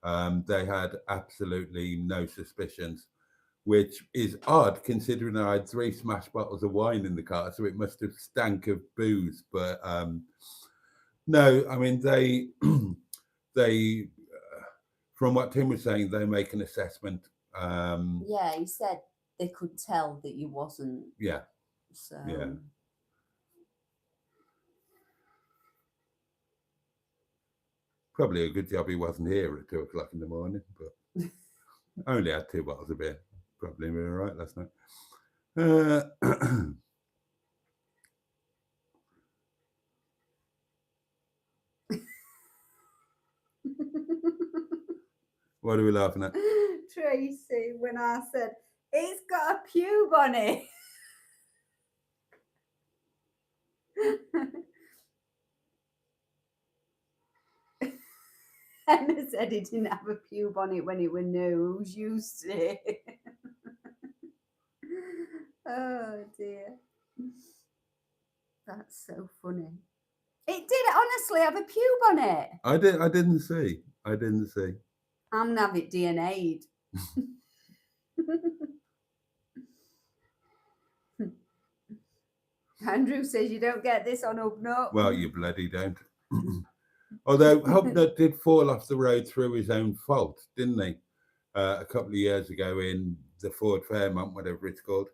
They had absolutely no suspicions, which is odd considering I had 3 smash bottles of wine in the car, so it must have stank of booze. But no, I mean, they from what Tim was saying, they make an assessment. Yeah, he said they could tell that you wasn't. Yeah. So. Yeah. Probably a good job he wasn't here at 2 o'clock in the morning, but I only had 2 bottles of beer. Probably been all right last night. What are we laughing at? Tracy, when I said, it's got a pube on it. Emma said he didn't have a pube on it when it was new. Who's used to it? Oh dear. That's so funny. It did honestly have a pube on it. I didn't see. I'm gonna have it DNA'd. Andrew says you don't get this on Hubnut. Well, you bloody don't. Although Hubnut did fall off the road through his own fault, didn't he? A couple of years ago in the Ford Fairmont, whatever it's called.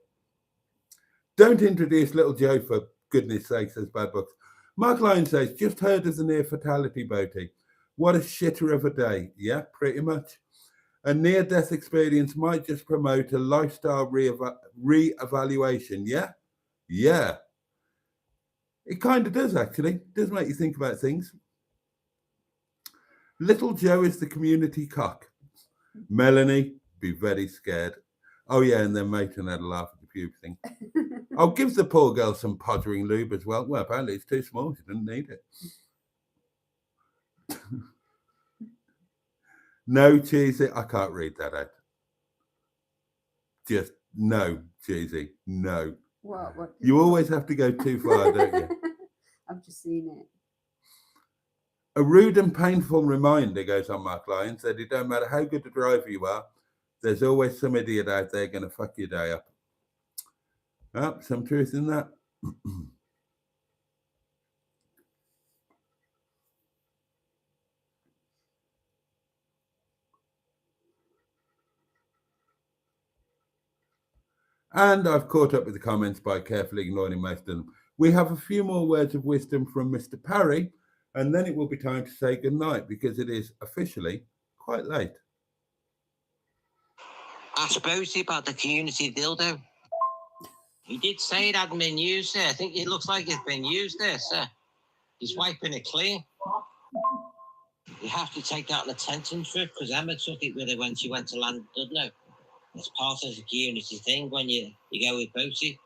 Don't introduce little Joe for goodness sake, says Bad Books. Mark Lyon says, just heard of the near fatality, Boaty. What a shitter of a day. Yeah, pretty much. A near-death experience might just promote a lifestyle re-evaluation. Yeah? Yeah. It kind of does, actually. It does make you think about things. Little Joe is the community cock. Melanie, be very scared. Oh, yeah, and then Maton had a laugh at the pube thing. I'll give the poor girl some pottering lube as well. Well, apparently it's too small. She didn't need it. No, Cheesy. I can't read that out. Just no, Cheesy. No. What? You always have to go too far, don't you? I've just seen it. A rude and painful reminder, goes on Mark Lyons, that it don't matter how good a driver you are, there's always some idiot out there going to fuck your day up. Oh, some truth in that. And I've caught up with the comments by carefully ignoring most of them. We have a few more words of wisdom from Mr. Parry, and then it will be time to say goodnight because it is officially quite late. Ask Boaty about the community dildo. He did say it hadn't been used there. I think it looks like it's been used there, sir. He's wiping it clean. You have to take that on a tenting trip because Emma took it with her when she went to Llandudno. It's part of the community thing when you go with Boaty.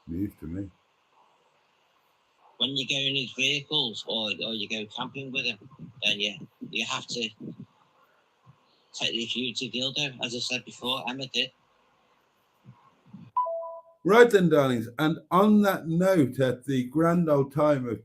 News to me. When you go in his vehicles or you go camping with him, then you have to take the community dildo, as I said before, Emma did. Right then, darlings, and on that note, at the grand old time of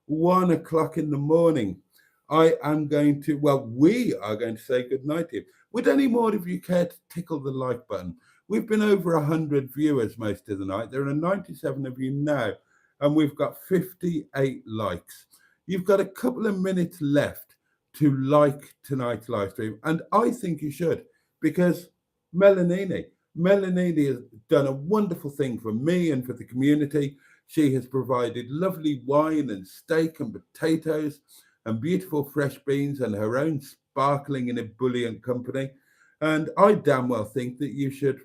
1 o'clock in the morning, we are going to say goodnight to you. Would any more of you care to tickle the like button? We've been over 100 viewers most of the night. There are 97 of you now, and we've got 58 likes. You've got a couple of minutes left to like tonight's live stream, and I think you should, because Melanini has done a wonderful thing for me and for the community. She has provided lovely wine and steak and potatoes and beautiful fresh beans and her own sparkling and ebullient company. And I damn well think that you should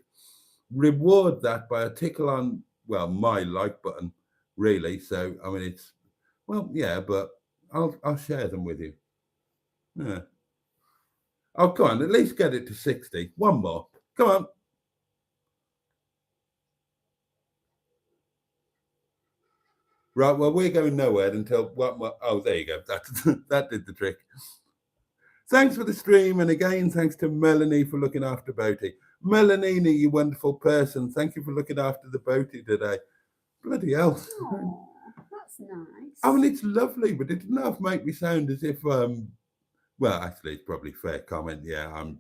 reward that by a tickle on, well, my like button, really. So, I mean, it's, well, yeah, but I'll share them with you. Yeah. Oh, come on, at least get it to 60. One more. Come on. Right, well, we're going nowhere until what? Oh, there you go. That did the trick. Thanks for the stream, and again, thanks to Melanie for looking after Boaty. Melanini, you wonderful person. Thank you for looking after the Boaty today. Bloody hell. Oh, that's nice. I mean, it's lovely, but it didn't half make me sound as if, well, actually, it's probably fair comment. Yeah, I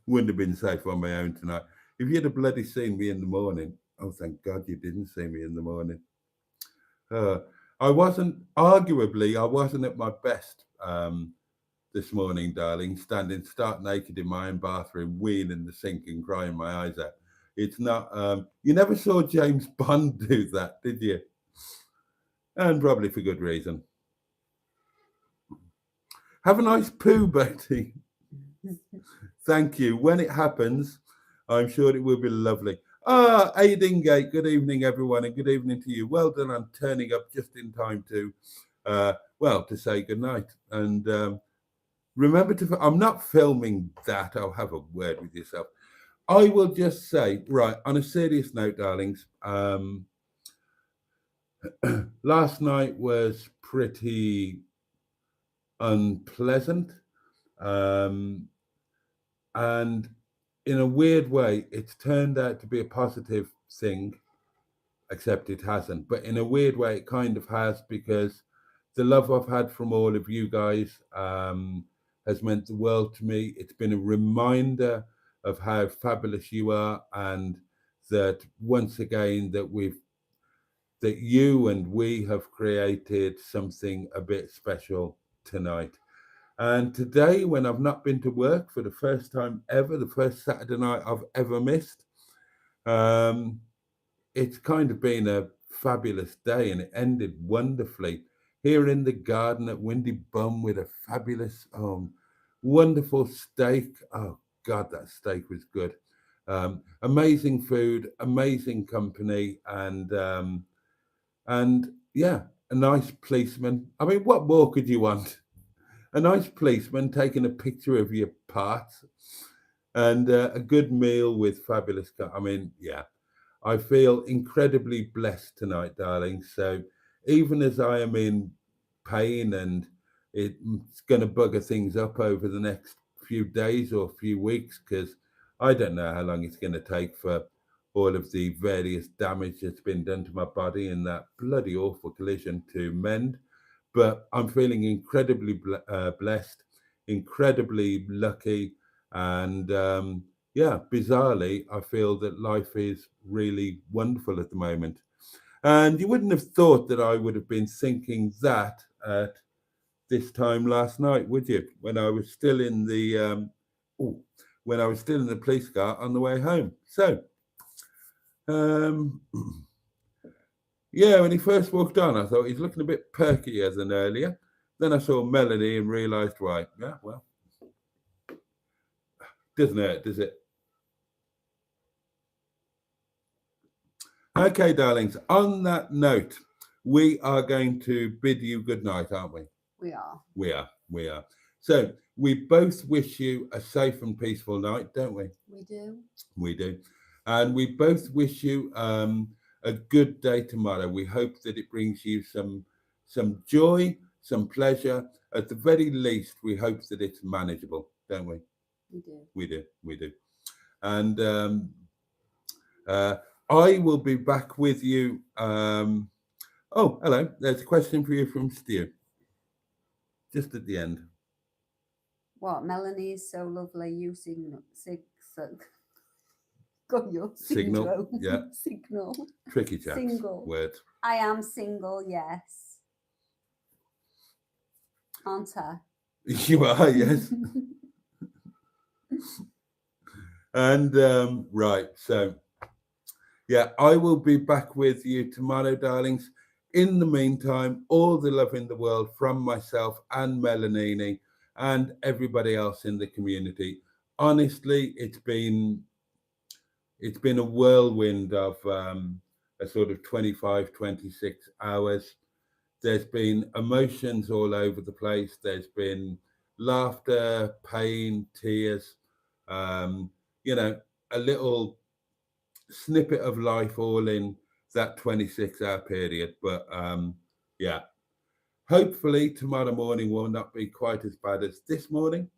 wouldn't have been safe on my own tonight. If you'd have bloody seen me in the morning, oh, thank God you didn't see me in the morning. I wasn't at my best this morning, darling, standing stark naked in my own bathroom, weeing in the sink and crying my eyes out. It's not, you never saw James Bond do that, did you? and probably for good reason. Have a nice poo, Boaty. Thank you. When it happens, I'm sure it will be lovely. Aidingate, good evening, everyone, and good evening to you. Well done on turning up just in time to, to say good night. And remember to, I'm not filming that. I'll have a word with yourself. I will just say, right, on a serious note, darlings, last night was pretty unpleasant. And in a weird way, it's turned out to be a positive thing, except it hasn't. But in a weird way, it kind of has, because the love I've had from all of you guys has meant the world to me. It's been a reminder of how fabulous you are, and that once again that you and we have created something a bit special tonight. And today, when I've not been to work for the first time ever, the first Saturday night I've ever missed, it's kind of been a fabulous day, and it ended wonderfully here in the garden at Windy Bum with a fabulous, wonderful steak. Oh God, that steak was good. Amazing food, amazing company, and yeah, a nice policeman. I mean, what more could you want? A nice policeman taking a picture of your parts, and a good meal with fabulous. I mean, yeah, I feel incredibly blessed tonight, darling. So even as I am in pain and it's going to bugger things up over the next few days or few weeks, because I don't know how long it's going to take for all of the various damage that's been done to my body in that bloody awful collision to mend. But I'm feeling incredibly blessed, incredibly lucky, and bizarrely, I feel that life is really wonderful at the moment. And you wouldn't have thought that I would have been thinking that at this time last night, would you? When I was still in the police car on the way home. So, yeah, when he first walked on, I thought he's looking a bit perkier than earlier. Then I saw Melanie and realised, right, yeah, well, doesn't hurt, does it? Okay, darlings, on that note, we are going to bid you good night, aren't we? We are. We are. So we both wish you a safe and peaceful night, don't we? We do. We do. And we both wish you a good day tomorrow. We hope that it brings you some joy, some pleasure. At the very least, we hope that it's manageable, don't we? We do. We do. And I will be back with you. Oh, hello. There's a question for you from Stu. Just at the end. What? Melanie is so lovely. You signal. Signal. Yeah. Signal. Tricky chaps. Single. Word. I am single, yes. Aren't I? You are, yes. And right, so yeah, I will be back with you tomorrow, darlings. In the meantime, all the love in the world from myself and Melanini and everybody else in the community. Honestly, it's been a whirlwind of a sort of 25, 26 hours. There's been emotions all over the place. There's been laughter, pain, tears, a little snippet of life all in that 26-hour period. But yeah, hopefully tomorrow morning will not be quite as bad as this morning.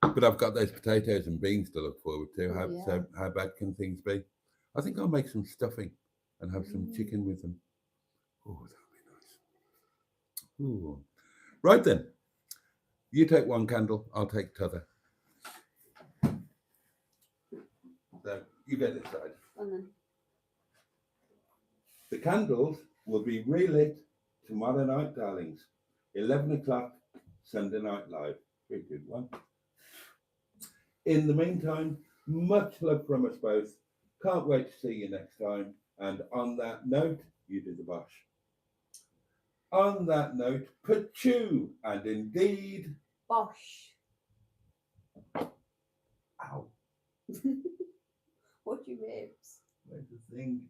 But I've got those potatoes and beans to look forward to. So how bad can things be? I think I'll make some stuffing and have some chicken with them. Oh, that would be nice. Ooh. Right then. You take one candle, I'll take t'other. So you get this side. The candles will be relit tomorrow night, darlings. 11 o'clock, Sunday Night Live. Very good one. In the meantime, much love from us both. Can't wait to see you next time. And on that note, you do the bosh. On that note, Pachu, and indeed, Bosh. Ow. What do you ribs? Where's the thing?